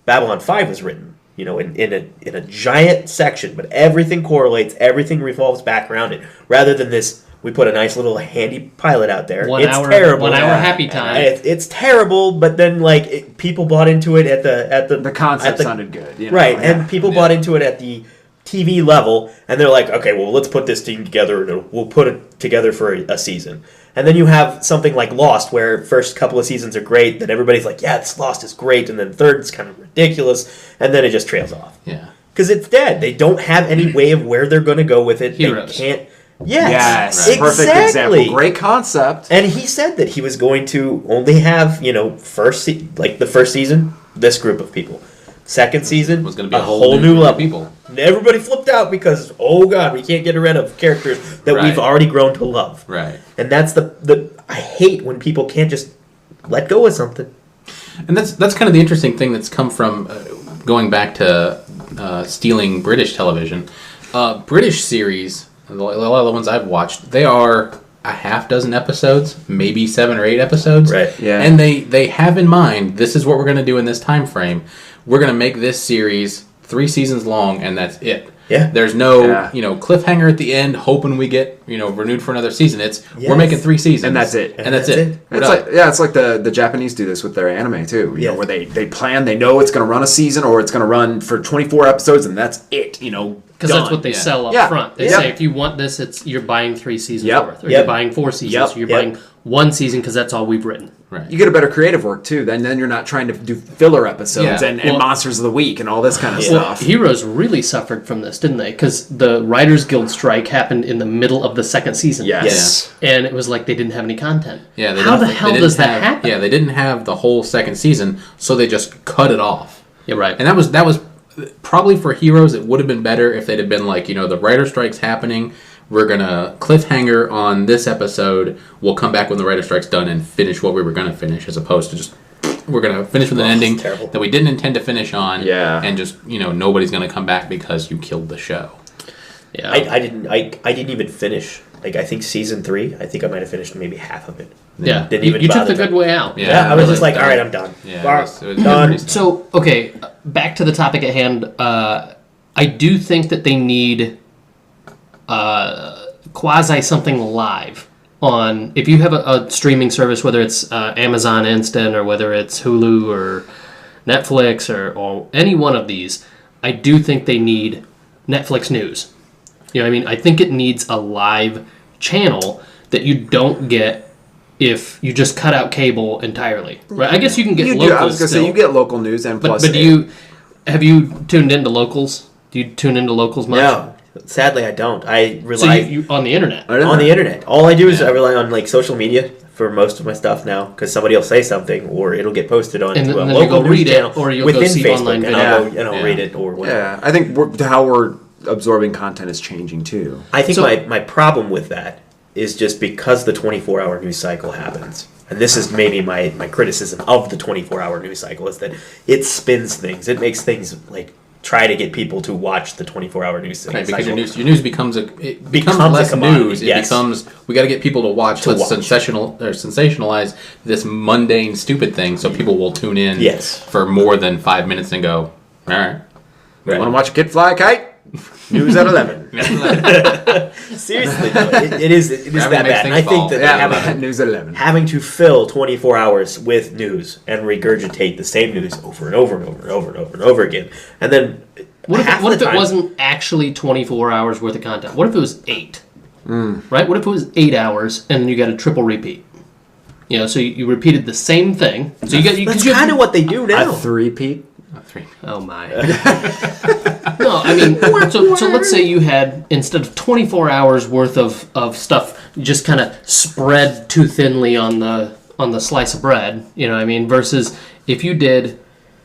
Babylon 5 was written. In a giant section, but everything correlates, everything revolves back around it. Rather than this, we put a nice little handy pilot out there. It's terrible. 1 hour happy time. It's terrible, but then people bought into it at the concept sounded good, right? And people bought into it at the TV level, and they're like, okay, well, let's put this team together, and we'll put it together for a season. And then you have something like Lost, where first couple of seasons are great, then everybody's like, yeah, this Lost is great, and then third is kind of ridiculous, and then it just trails off. Yeah. Because it's dead. They don't have any way of where they're going to go with it. Heroes. They can't. Yes, Right. perfect Exactly. example. Great concept. And he said that he was going to only have, the first season, this group of people. Second season was going to be a whole new group of level. people. And everybody flipped out because, oh God, we can't get rid of characters that Right. we've already grown to love. Right. And that's the I hate when people can't just let go of something. And that's kind of the interesting thing that's come from going back to stealing British television. British series, a lot of the ones I've watched, they are a half dozen episodes, maybe 7 or 8 episodes. Right. Yeah. And they have in mind, this is what we're going to do in this time frame. We're going to make this series 3 seasons long, and that's it. Yeah. There's no, cliffhanger at the end, hoping we get, renewed for another season. It's we're making 3 seasons, And that's it. And that's it. It's like the Japanese do this with their anime too. You know, where they plan, they know it's going to run a season or it's going to run for 24 episodes, and that's it. Because that's what they sell up front. They say if you want this, you're buying 3 seasons worth, or you're buying 4 seasons, or you're buying 1 season because that's all we've written. Right. You get a better creative work too. Then you're not trying to do filler episodes and monsters of the week and all this kind of stuff. Heroes really suffered from this, didn't they? Because the Writers Guild strike happened in the middle of the second season. Yes. And it was like they didn't have any content. Yeah. How the hell does that happen? Yeah, they didn't have the whole second season, so they just cut it off. Yeah, right. And that was probably for Heroes. It would have been better if they'd have been like, the writer strike's happening. We're gonna cliffhanger on this episode. We'll come back when the writer strike's done and finish what we were gonna finish, as opposed to just we're gonna finish with an ending that we didn't intend to finish on. Yeah. And just nobody's gonna come back because you killed the show. Yeah. I didn't even finish. Like, I think season 3, I think I might have finished maybe half of it. Yeah. Didn't even you took bother the good way out. Yeah, I was just like, all right, I'm done. Yeah, it was done. So, okay, back to the topic at hand. I do think that they need quasi something live on. If you have a streaming service, whether it's Amazon Instant or whether it's Hulu or Netflix or any one of these, I do think they need Netflix News. You know what I mean? I think it needs a live channel that you don't get if you just cut out cable entirely. Right? I guess you can get local. I was going to say, you get local news and plus. But have you tuned into locals? Do you tune into locals much? No, sadly I don't. I rely So you on the internet. on the internet. All I do is I rely on like social media for most of my stuff now, because somebody will say something or it'll get posted on And to a then local you go news read channel it, or you'll within go see Facebook, online and video. I'll read it or whatever. Yeah, I think how we're absorbing content is changing too. I think my problem with that is just because the 24-hour news cycle happens, and this is maybe my criticism of the 24-hour news cycle, is that it spins things. It makes things like try to get people to watch the 24-hour news cycle. Right, because your news becomes Becomes less a commodity, news. It yes. becomes we got to get people to watch. Let's sensationalize this mundane, stupid thing, so people will tune in for more than 5 minutes and go, all right. Want to watch a kid fly a kite? News at 11. Seriously, though, it is that bad. And I think that news at 11. having to fill 24 hours with news and regurgitate the same news over and over and over and over and over and over again, and then What if it wasn't actually 24 hours worth of content? What if it was 8? Right? What if it was 8 hours and then you got a triple repeat? So you repeated the same thing. So that's kind of what they do now. A three-peat? Oh my. No, I mean, so let's say you had, instead of 24 hours worth of stuff just kind of spread too thinly on the slice of bread, versus if you did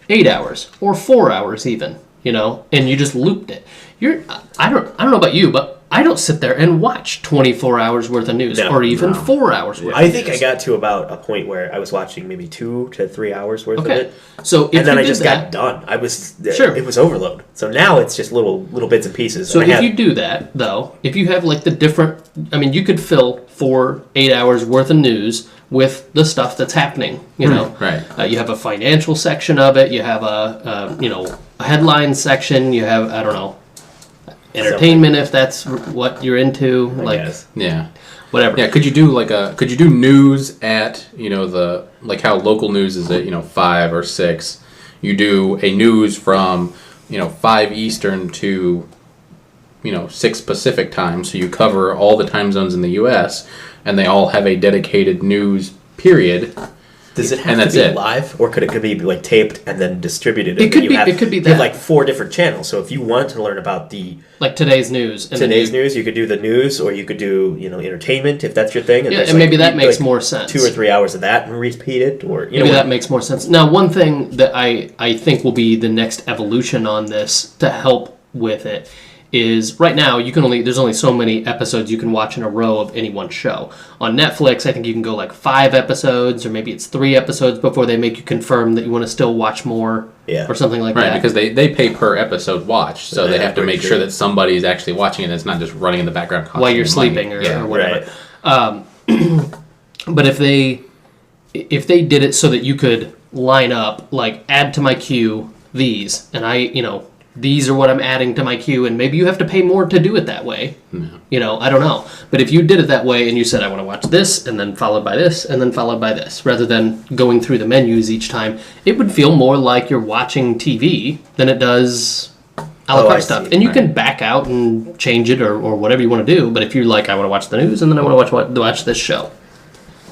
8 hours or 4 hours even, and you just looped it. I don't know about you, but I don't sit there and watch 24 hours worth of news or even 4 hours worth of news. I think I got to about a point where I was watching maybe 2 to 3 hours worth of it. So if and then you I just got done. I was Sure. It was overload. So now it's just little bits and pieces. So if you do that, though, if you have like the different, you could fill 8 hours worth of news with the stuff that's happening. Right. You have a financial section of it. You have a headline section. You have entertainment if that's what you're into. I guess. Whatever. Yeah. Could you do news at the like how local news is at 5 or 6? You do a news from 5 Eastern to 6 Pacific time, so you cover all the time zones in the U.S. and they all have a dedicated news period. Does it have to be live, or could it be like taped and then distributed? It could be. It could be that. You have like 4 different channels. So if you want to learn about like today's news, news, you could do the news, or you could do entertainment if that's your thing. And maybe that makes more sense. 2 or 3 hours of that and repeat it, or maybe that makes more sense. Now, one thing that I think will be the next evolution on this to help with it is right now there's only so many episodes you can watch in a row of any one show. On Netflix, I think you can go like 5 episodes, or maybe it's 3 episodes before they make you confirm that you want to still watch more, or something like that. Right, because they pay per episode watch, so they have to make sure that somebody is actually watching it and it's not just running in the background while you're sleeping or whatever. Right. But if they did it so that you could line up, like add to my queue these, and these are what I'm adding to my queue, and maybe you have to pay more to do it that way. No. I don't know. But if you did it that way and you said, I want to watch this, and then followed by this, and then followed by this, rather than going through the menus each time, it would feel more like you're watching TV than it does a la carte stuff. And you can back out and change it or whatever you want to do, but if you're like, I want to watch the news, and then I want to watch this show.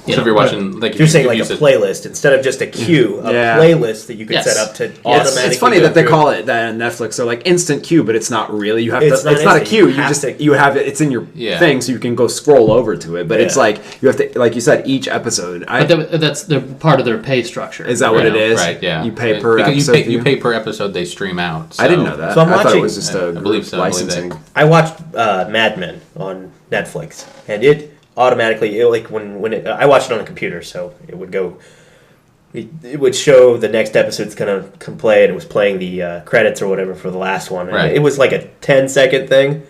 So if you're watching, like you're saying, like a playlist instead of just a queue, a playlist that you can set up to automatically. It's funny that they call it that on Netflix. So like instant queue, but it's not really. You have to. It's not a queue. You have it. It's in your thing, so you can go scroll over to it. But it's like you have to, like you said, each episode. But that's the part of their pay structure. Is that what it is? Right. Yeah. You pay per episode. You pay per episode they stream out. So. I didn't know that. So I thought it was just a licensing. I watched Mad Men on Netflix, and it automatically, I watched it on a computer, so it would go. It would show the next episode's gonna come play, and it was playing the credits or whatever for the last one. And it was like a 10-second thing.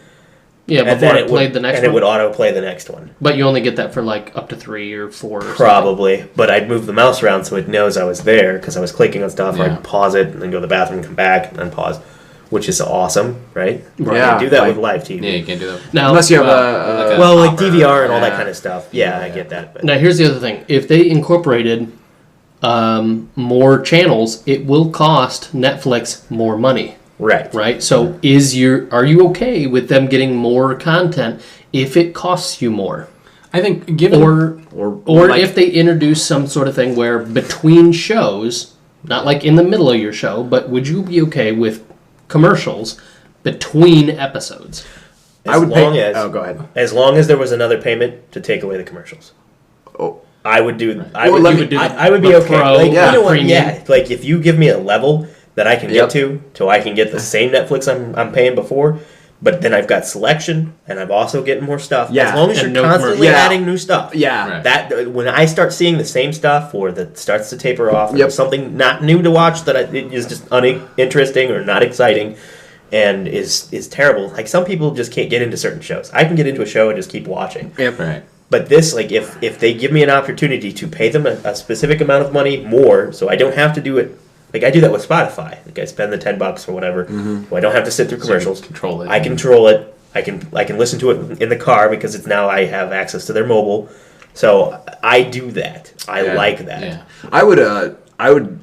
Yeah, before it played the next one. And it would auto play the next one. But you only get that for like up to 3 or 4. Probably, but I'd move the mouse around so it knows I was there because I was clicking on stuff. I'd pause it and then go to the bathroom, come back, and then pause. Which is awesome, right? Yeah, you can do that with live TV. Yeah, you can't do that. Now, unless you have like DVR and all that kind of stuff. Yeah, I get that. But. Now, here's the other thing: if they incorporated more channels, it will cost Netflix more money. Right. Right. So, are you okay with them getting more content if it costs you more? I think given or if they introduce some sort of thing where between shows, not like in the middle of your show, but would you be okay with commercials between episodes? Go ahead. As long as there was another payment to take away the commercials. Oh, I would do. I would be okay. Like if you give me a level that I can get to, so I can get the same Netflix I'm paying before, but then I've got selection and I'm also getting more stuff. Yeah, as long as you're constantly adding new stuff. Yeah, right. That when I start seeing the same stuff or that starts to taper off, or something not new to watch that it is just uninteresting or not exciting, and is terrible. Like some people just can't get into certain shows. I can get into a show and just keep watching. Yep. Right. But this, like, if they give me an opportunity to pay them a specific amount of money more, so I don't have to do it. Like I do that with Spotify. Like I spend the $10 or whatever. So I don't have to sit through commercials. Control it. I control it. I can listen to it in the car because it's now I have access to their mobile. So I do that. I like that. Yeah. I would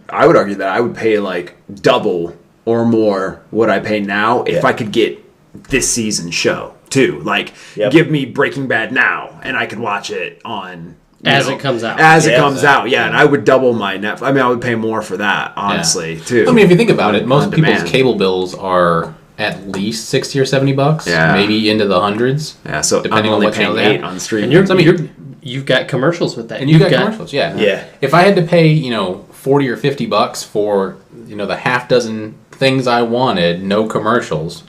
argue that I would pay like double or more what I pay now if I could get this season's show too. Like give me Breaking Bad now and I can watch it on it comes out. It comes out, and I would double my Netflix. I mean, I would pay more for that, honestly, too. I mean, if you think about it, most people's cable bills are at least $60 or $70, maybe into the hundreds. Yeah, so depending I'm only on what channel paying they have. on streaming. And you've got commercials with that. And you've got commercials, yeah. If I had to pay, $40 or $50 for, the half dozen things I wanted, no commercials.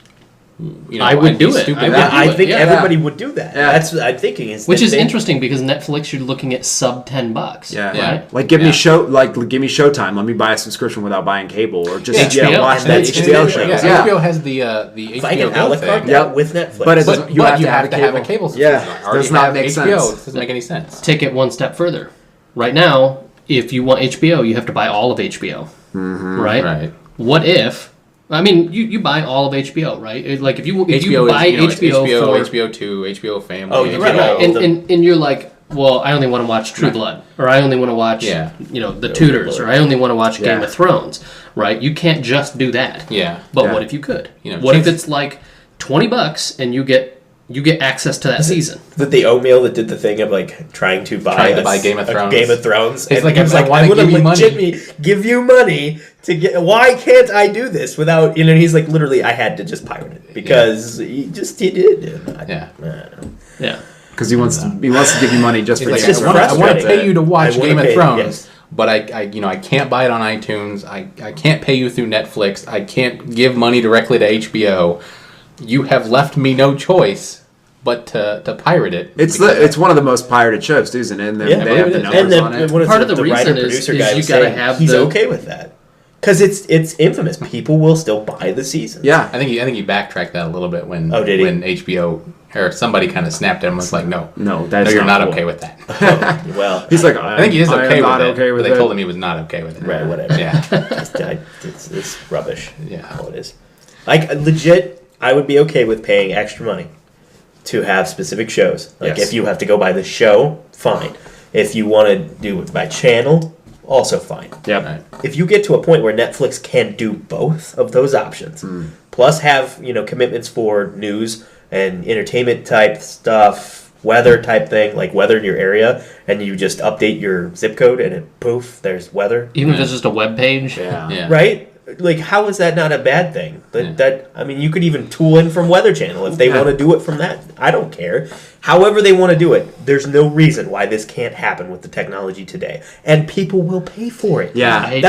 I would do it. I think everybody would do that. Yeah. That's what I'm thinking. Which is interesting because Netflix, you're looking at sub $10. Yeah. Right? Like give me Showtime. Let me buy a subscription without buying cable, or just HBO. Watch that HBO show. HBO has the HBO. If I can a la carte that with Netflix, but you have to have a cable subscription. Yeah, does not make sense. It doesn't make any sense. Take it one step further. Right now, if you want HBO, you have to buy all of HBO. Mm-hmm. Right. What if? I mean, you buy all of HBO, right? Like if you buy HBO for HBO2, HBO Family, and you're like, well, I only want to watch True Blood, or I only want to watch, The Tudors, or I only want to watch Game of Thrones, right? You can't just do that. Yeah. But what if you could? What if it's like $20 and you get you get access to that season. That the oatmeal that did the thing of like trying to buy Game of Thrones. Game of Thrones. It's like, I was like, I I would give you money. legitimately give you money to get. Why can't I do this without? He's like, literally, I had to just pirate it because he did. Yeah. Because he wants to give you money just for Like, just I want to frustrating. pay you to watch Game of Thrones, yes. but I can't buy it on iTunes. I can't pay you through Netflix. I can't give money directly to HBO. You have left me no choice but to pirate it. It's one of the most pirated shows, too, isn't it? And they have the numbers on it. Part of the reason is guy you was gotta saying have he's the- okay with that because it's infamous. People will still buy the season. Yeah. I think he backtracked that a little bit when did he? when HBO or somebody kind of snapped at him and was like, no, that's you're not cool. okay with that. Well, He's like, I think he is okay with it. Okay with but they it. told him he was not okay with it. right, whatever. Yeah. It's rubbish. Yeah. All it is. Like legit, I would be okay with paying extra money to have specific shows. Like Yes. if you have to go by the show, fine. If you want to do it by channel, also fine. Yep. Right. If you get to a point where Netflix can do both of those options, plus have commitments for news and entertainment type stuff, weather type thing, like weather in your area, and you just update your zip code and it poof, there's weather. Even if it's just a web page. Yeah. Yeah. Right? Like, how is that not a bad thing? You could even tool in from Weather Channel if they want to do it from that. I don't care. However they want to do it, there's no reason why this can't happen with the technology today, and people will pay for it. Yeah. I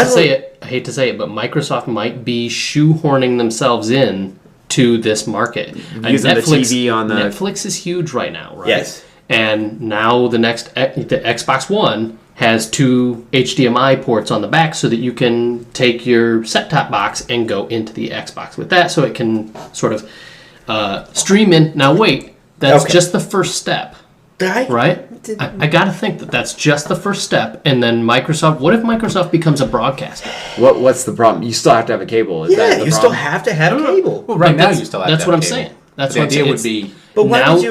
hate to say it, but Microsoft might be shoehorning themselves in to this market. And Using the TV on the... Netflix is huge right now, right? Yes. And now the Xbox One has 2 HDMI ports on the back so that you can take your set-top box and go into the Xbox with that so it can sort of stream in. Now wait, that's just the first step, right? I got to think that's just the first step, and then Microsoft. What if Microsoft becomes a broadcaster? What's the problem? You still have to have a cable. Is that the you still problem? have to have cable. Well, right But now that's- you still have that's to what have I'm cable. saying. That's the what I'm idea saying. would be... But why would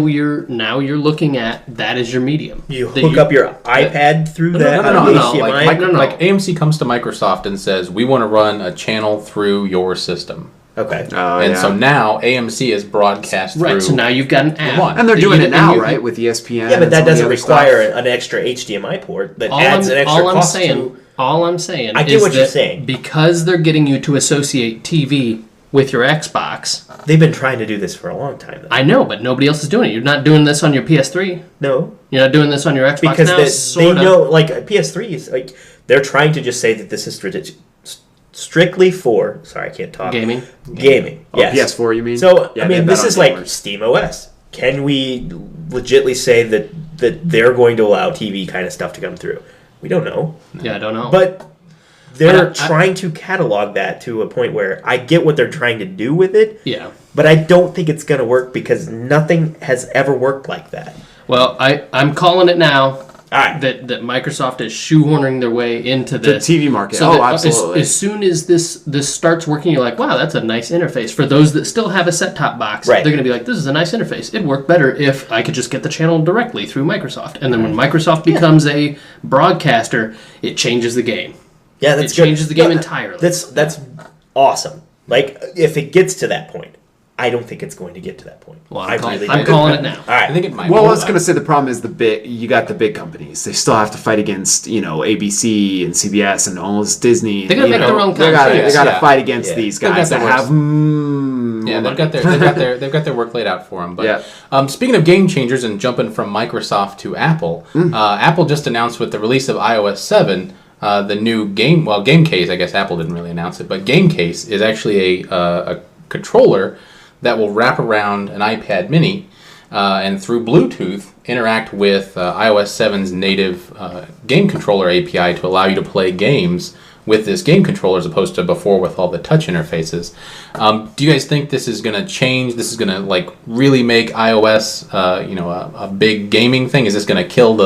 you? Now you're looking at that as your medium. You hook up your iPad through that No. HDMI. Like AMC comes to Microsoft and says, we want to run a channel through your system. Okay. So now AMC is broadcast through... Right, so now you've got an app. One. And they're doing it now, you- right? With ESPN. Yeah, but and that some of the doesn't other require stuff. an extra HDMI port that All adds an extra I'm cost saying, to... all I'm saying I get is what you're that saying. because they're getting you to associate TV with your Xbox. They've been trying to do this for a long time, though. I know, but nobody else is doing it. You're not doing this on your PS3. No. You're not doing this on your Xbox Because now. they know, like, PS3 is, like, they're trying to just say that this is strictly for, sorry, I can't talk. Gaming. Yes. PS4, you mean? So, Yeah, I they mean, have this that is on like gamers. Steam OS. Can we legitly say that they're going to allow TV kind of stuff to come through? We don't know. Yeah, I don't know. But they're But I- trying to catalog that to a point where I get what they're trying to do with it, yeah. but I don't think it's going to work because nothing has ever worked like that. Well, I'm calling it now. All right. That Microsoft is shoehorning their way into The this TV market. So that Absolutely. As soon as this starts working, you're like, wow, that's a nice interface. For those that still have a set-top box, Right. they're going to be like, this is a nice interface. It'd work better if I could just get the channel directly through Microsoft. And then when Microsoft becomes a broadcaster, it changes the game. Yeah, that's It good. changes the game entirely. That's awesome. Like, if it gets to that point, I don't think it's going to get to that point. Well, I really I'm don't. calling it now. All right. I think it might... Well, I was going to say the problem is you got the big companies. They still have to fight against, ABC and CBS and almost Disney. They're gonna make their own They got content. to Yeah. fight against Yeah. these They've got guys that their have. Yeah, they've got their work laid out for them. But Yeah. Speaking of game changers and jumping from Microsoft to Apple, Apple just announced with the release of iOS 7 the new game. Well, Game Case. I guess Apple didn't really announce it, but Game Case is actually a controller that will wrap around an iPad Mini and through Bluetooth interact with iOS 7's native game controller API to allow you to play games with this game controller as opposed to before with all the touch interfaces. Do you guys think this is going to change? This is going to really make iOS a big gaming thing? Is this going to kill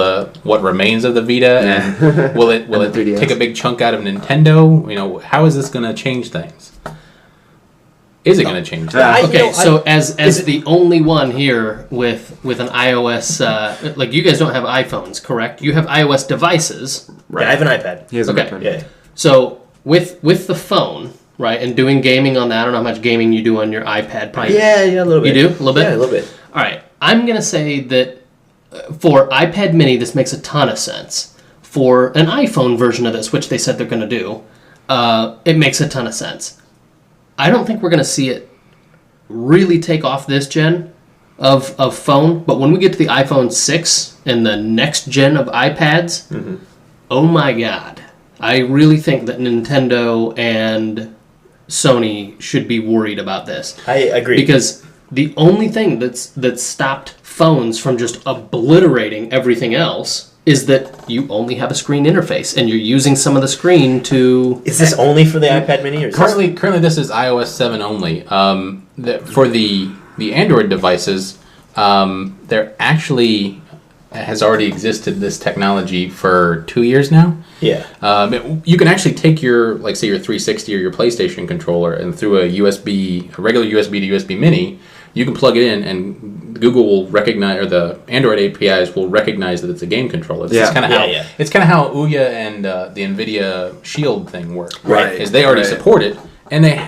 what remains of the Vita? And will it And the 3DS. take a big chunk out of Nintendo? How is this going to change things? Is it going to change things? Okay, so as the only one here with an iOS, like you guys don't have iPhones, correct? You have iOS devices. Yeah, I have an iPad. He has an Okay. iPad. Yeah. So with the phone, right? And doing gaming on that. I don't know how much gaming you do on your iPad. Probably. Yeah, a little bit. You do? A little bit? Yeah, a little bit. All right. I'm going to say that for iPad mini, this makes a ton of sense. For an iPhone version of this, which they said they're going to do, it makes a ton of sense. I don't think we're going to see it really take off this gen of phone, but when we get to the iPhone 6 and the next gen of iPads, oh my God. I really think that Nintendo and Sony should be worried about this. I agree. Because the only thing that's stopped phones from just obliterating everything else is that you only have a screen interface and you're using some of the screen to... Is this only for the iPad mini? Or is currently this is iOS 7 only. For the Android devices, there actually has already existed this technology for 2 years now. Yeah. You can actually take your, like, say, your 360 or your PlayStation controller, and through a regular USB to USB mini, you can plug it in, and Google will recognize, or the Android APIs will recognize that it's a game controller. It's kind of how Ouya and the NVIDIA Shield thing work. Right. Is they already support it, and they.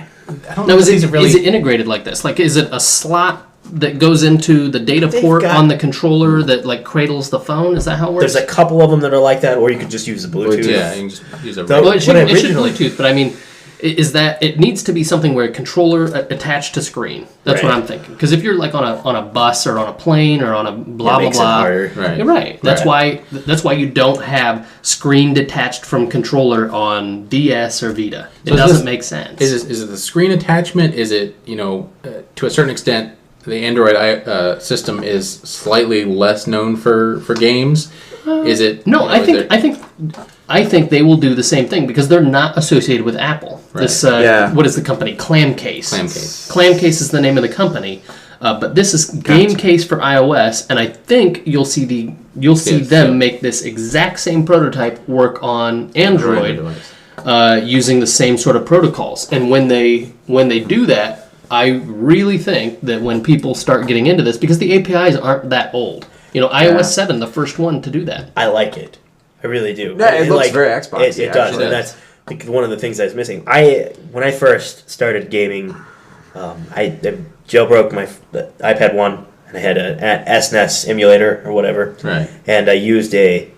I don't know. Is it integrated like this? Like, is it a slot that goes into the data port on the controller that like cradles the phone? Is that how it works? There's a couple of them that are like that, or you could just use the Bluetooth. Yeah, you can just use a. Well, it should Bluetooth, but I mean, is that it needs to be something where a controller attached to screen? That's what I'm thinking. Because if you're like on a bus or on a plane or on a blah blah blah, you're right. That's why you don't have screen detached from controller on DS or Vita. It doesn't make sense. Is it the screen attachment? Is it to a certain extent? The Android system is slightly less known for games. Is it? No, I think they will do the same thing because they're not associated with Apple. Right. This what is the company? Clamcase. Clamcase is the name of the company, but this is GameCase for iOS, and I think you'll see them make this exact same prototype work on Android using the same sort of protocols. And when they do that, I really think that when people start getting into this, because the APIs aren't that old. iOS 7, the first one to do that. I like it. I really do. Yeah, it looks very Xbox. It does, and that's one of the things I was missing. When I first started gaming, I jailbroke the iPad 1, and I had an SNES emulator or whatever. Right. And I used a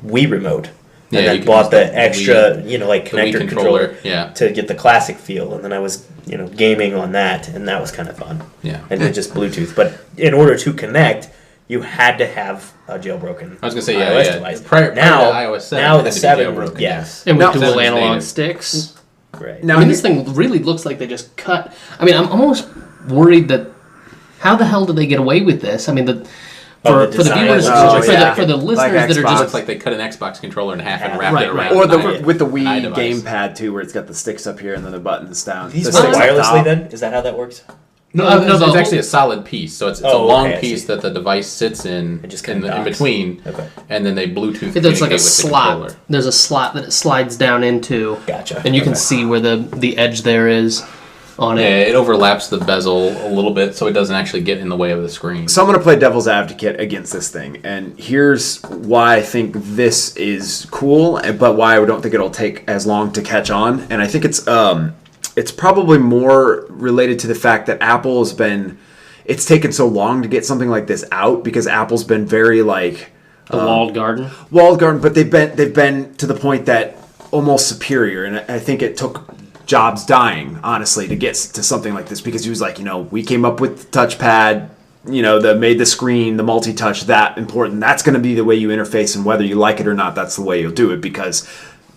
Wii remote. And then bought the extra, connector controller to get the classic feel. And then I was, gaming on that, and that was kind of fun. Yeah. And then just Bluetooth. But in order to connect, you had to have a jailbroken I was going to say, iOS device. Prior to iOS 7, now the 7, yes. And with dual analog sticks. Right. Now, this thing really looks like they just cut. I mean, I'm almost worried that how the hell did they get away with this? I mean, for the viewers, for the listeners that are just... It's like they cut an Xbox controller in half and wrapped it around. Or with the Wii gamepad, too, where it's got the sticks up here and then the buttons down. These work wirelessly, then? Is that how that works? No, it's actually a solid piece. So it's a long piece that the device sits in between, and then they Bluetooth There's like a with slot. the controller. There's a slot that it slides down into. Gotcha. And you can see where the edge there is on it. Yeah, it overlaps the bezel a little bit, so it doesn't actually get in the way of the screen. So I'm going to play devil's advocate against this thing, and here's why I think this is cool, but why I don't think it'll take as long to catch on. And I think it's probably more related to the fact that Apple has been... It's taken so long to get something like this out because Apple's been very like... The walled garden? Walled garden, but they've been to the point that almost superior. And I think it took Jobs dying, honestly, to get to something like this because he was like, we came up with the touchpad, that made the screen, the multi-touch that important. That's going to be the way you interface, and whether you like it or not, that's the way you'll do it because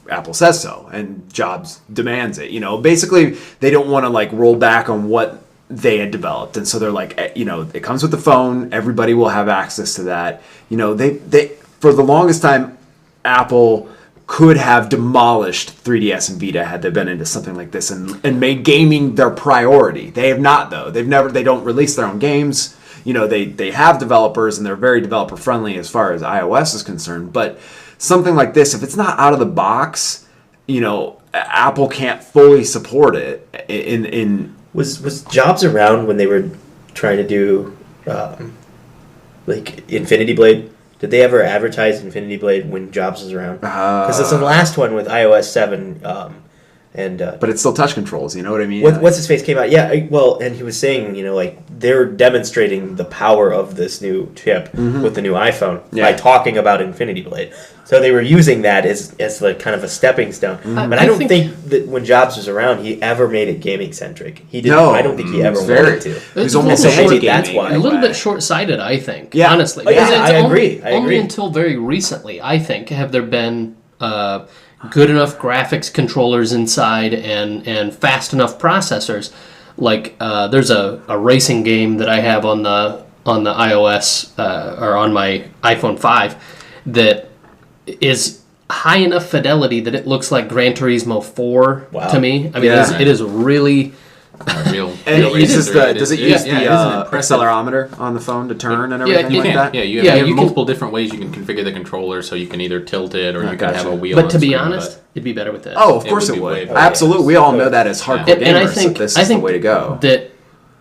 Apple says so, and Jobs demands it. Basically, they don't want to roll back on what they had developed, and so they're like, it comes with the phone. Everybody will have access to that. They for the longest time, Apple could have demolished 3DS and Vita had they been into something like this and made gaming their priority. They have not, though. They don't release their own games. They have developers, and they're very developer friendly as far as iOS is concerned, but something like this, if it's not out of the box, Apple can't fully support it. Was Jobs around when they were trying to do Infinity Blade? Did they ever advertise Infinity Blade when Jobs was around? Because it's the last one with iOS 7. And but it's still touch controls. You know what I mean? What's his face came out? Yeah, and he was saying, like they're demonstrating the power of this new chip with the new iPhone by talking about Infinity Blade. So they were using that as like kind of a stepping stone. But I don't think that when Jobs was around, he ever made it gaming centric. He didn't. No, I don't think he ever wanted to. He was almost that's why a little bit short sighted. I think. Yeah. Honestly. I agree. Only until very recently, I think, have there been good enough graphics controllers inside and fast enough processors. Like there's a racing game that I have on the iOS or on my iPhone 5 that is high enough fidelity that it looks like Gran Turismo 4 to me. I mean, it is really... real does it use the accelerometer on the phone to turn and everything like that? Yeah, you have multiple different ways you can configure the controller, so you can either tilt it or you can have a wheel. But to be honest, it'd be better with this. Oh, of course it would. Absolutely, we all know that as hardcore gamers. And I think this is the way to go. That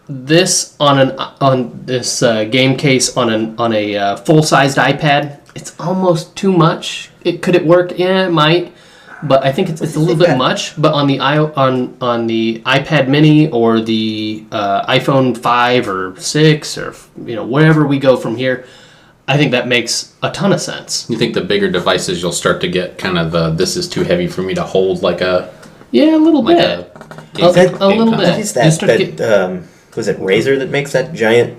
this on this game case on a full-sized iPad, it's almost too much. Could it work? Yeah, it might. But I think it's a little bit much. But on the on the iPad Mini or the iPhone 5 or 6 or wherever we go from here, I think that makes a ton of sense. You think the bigger devices you'll start to get kind of this is too heavy for me to hold like a a little bit a little bit. Is that was it Razer that makes that giant?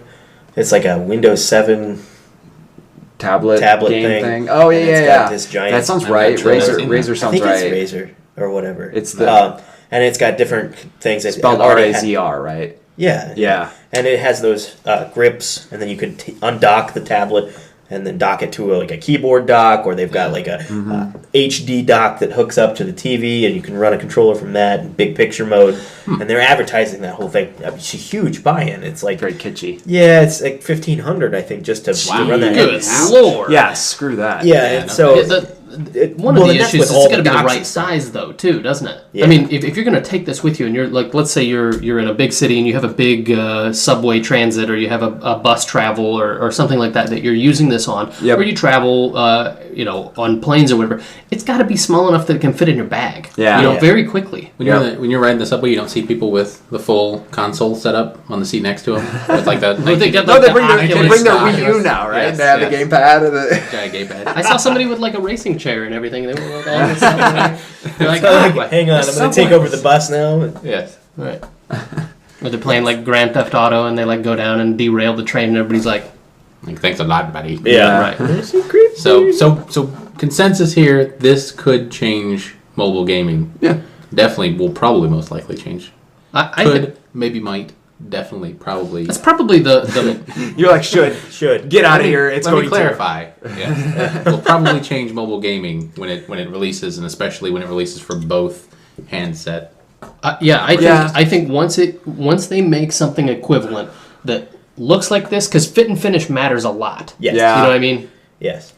It's like a Windows 7. Tablet game thing. Oh yeah. This giant. That sounds right. Razer sounds right. I think it's Razer or whatever. It's the and it's got different things. It's spelled RAZR, right? Yeah. Yeah. And it has those grips, and then you can undock the tablet and then dock it to a keyboard dock, or they've got like a HD dock that hooks up to the TV, and you can run a controller from that in big picture mode. And they're advertising that whole thing. I mean, it's a huge buy-in. It's like very kitschy. Yeah, it's like $1,500, I think, just to run that. Good Lord. Yeah, screw that. Yeah, and so one of the issues is it's got to be the right size, though, too, doesn't it? Yeah. I mean, if you're going to take this with you, and you're like, let's say you're in a big city and you have a big subway transit, or you have a bus travel, or something like that you're using this on, or you travel, on planes or whatever. It's got to be small enough that it can fit in your bag. Yeah, very quickly. When you're riding the subway, you don't see people with the full console set up on the seat next to them with like that. They bring their Wii U now, right? They have the gamepad and the giant gamepad. I saw somebody with like a racing chair and everything. They were like on the subway. They're like, hang on, I'm going to take over the bus now. Yes. Right. Or they're playing like Grand Theft Auto and they like go down and derail the train and everybody's like thanks a lot, buddy. Yeah. Right. So consensus here, this could change mobile gaming. Yeah. Definitely will probably most likely change. I could, maybe might. Definitely, probably. That's probably the You're like, should. Get out of here. It's going to clarify. Yeah. Will probably change mobile gaming when it releases, and especially when it releases for both handset. I think once they make something equivalent that looks like this, because fit and finish matters a lot. Yes. Yeah. You know what I mean? Yes.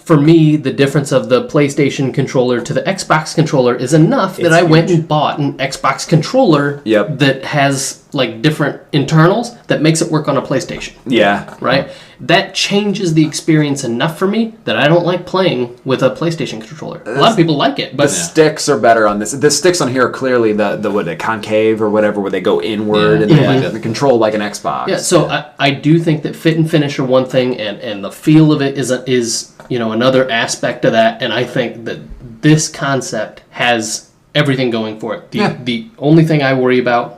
For me, the difference of the PlayStation controller to the Xbox controller is enough that I went and bought an Xbox controller that has like different internals that makes it work on a PlayStation. Yeah. Right? That changes the experience enough for me that I don't like playing with a PlayStation controller. A lot of people like it, but the sticks are better on this. The sticks on here are clearly the concave or whatever, where they go inward and they control like an Xbox. Yeah, so I do think that fit and finish are one thing, and the feel of it is another aspect of that, and I think that this concept has everything going for it. The only thing I worry about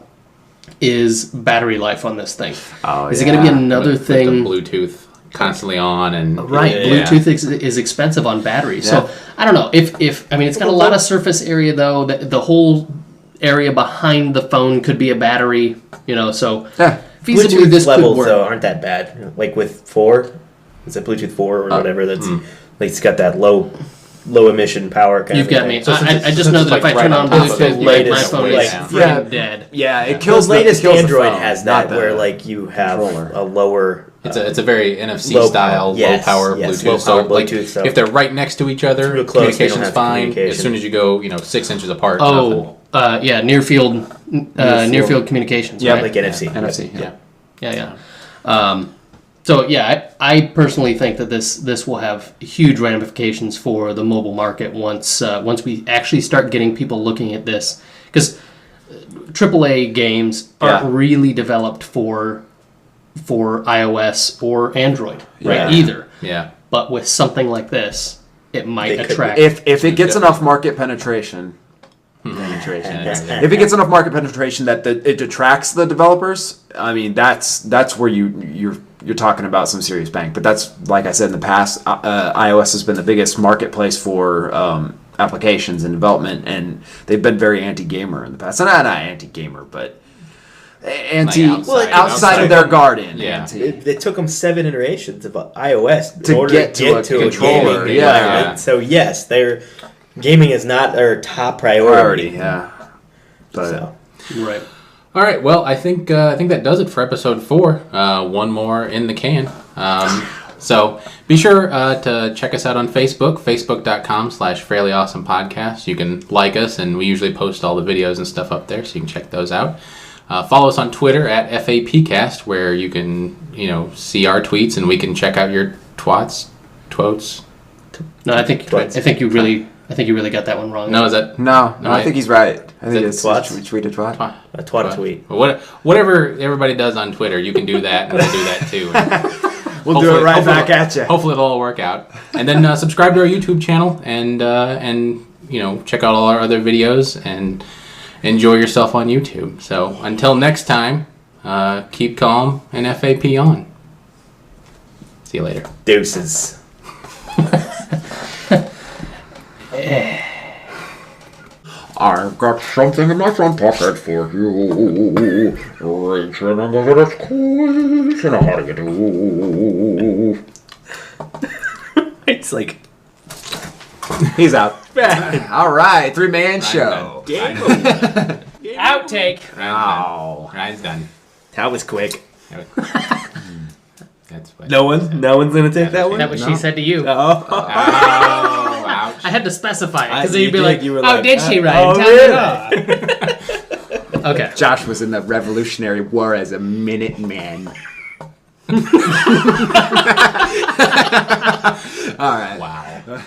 is battery life on this thing. Is it going to be another thing? With the Bluetooth constantly on and Bluetooth is expensive on battery. So I don't know if it's got a lot of surface area though. That the whole area behind the phone could be a battery. So feasibly Bluetooth this levels could work. though aren't that bad. Like with 4, is it Bluetooth 4 or whatever? That's like it's got that low emission power kind You've of got thing. me. I just know that if I turn on Bluetooth, my phone is freaking dead. Yeah, it kills. Latest Android has that where like you have a lower. It's a very NFC style, low power Bluetooth. Low power Bluetooth. So if they're right next to each other, communication's fine. As soon as you go, 6 inches apart. Near field communications. Yeah, right? like NFC. NFC. Yeah. So yeah, I personally think that this will have huge ramifications for the mobile market once we actually start getting people looking at this, because AAA games aren't really developed for iOS or Android, right? Either. Yeah. But with something like this, it might attract. If it gets enough market penetration. If it gets enough market penetration that it detracts the developers, I mean that's where you're talking about some serious bang. But that's, like I said in the past, iOS has been the biggest marketplace for applications and development, and they've been very anti-gamer in the past. Not anti-gamer, but outside of their garden. Yeah. It took them 7 iterations of iOS to get to a controller. Yeah. So yes, gaming is not their top priority. Yeah. But, Right. All right. Well, I think that does it for episode 4. One more in the can. So be sure to check us out on Facebook, facebook.com/fairlyawesomepodcast. You can like us, and we usually post all the videos and stuff up there, so you can check those out. Follow us on Twitter at FAPcast, where you can see our tweets, and we can check out your totes. No, I think you really got that one wrong. No, is that no? I think he's right. I think it's twats? We tweeted twat. A twat tweet. Whatever everybody does on Twitter, you can do that, and we'll do that too. We'll do it right back at you. Hopefully it'll all work out. And then subscribe to our YouTube channel, and check out all our other videos, and enjoy yourself on YouTube. So until next time, keep calm and FAP on. See you later. Deuces. I've got something in my front pocket for you. Reach in and give it a squeeze, and how do you do? It's like... He's out. All right, 3-man show. Outtake. Ryan's done. That was quick. That's what. No one's gonna take that one? That was she said to you. Oh. Ouch. I had to specify it, because then You you'd be did, like, you were oh, like, did she, oh, Ryan? Tell really? me more. Okay. Josh was in the Revolutionary War as a Minuteman. All right. Wow.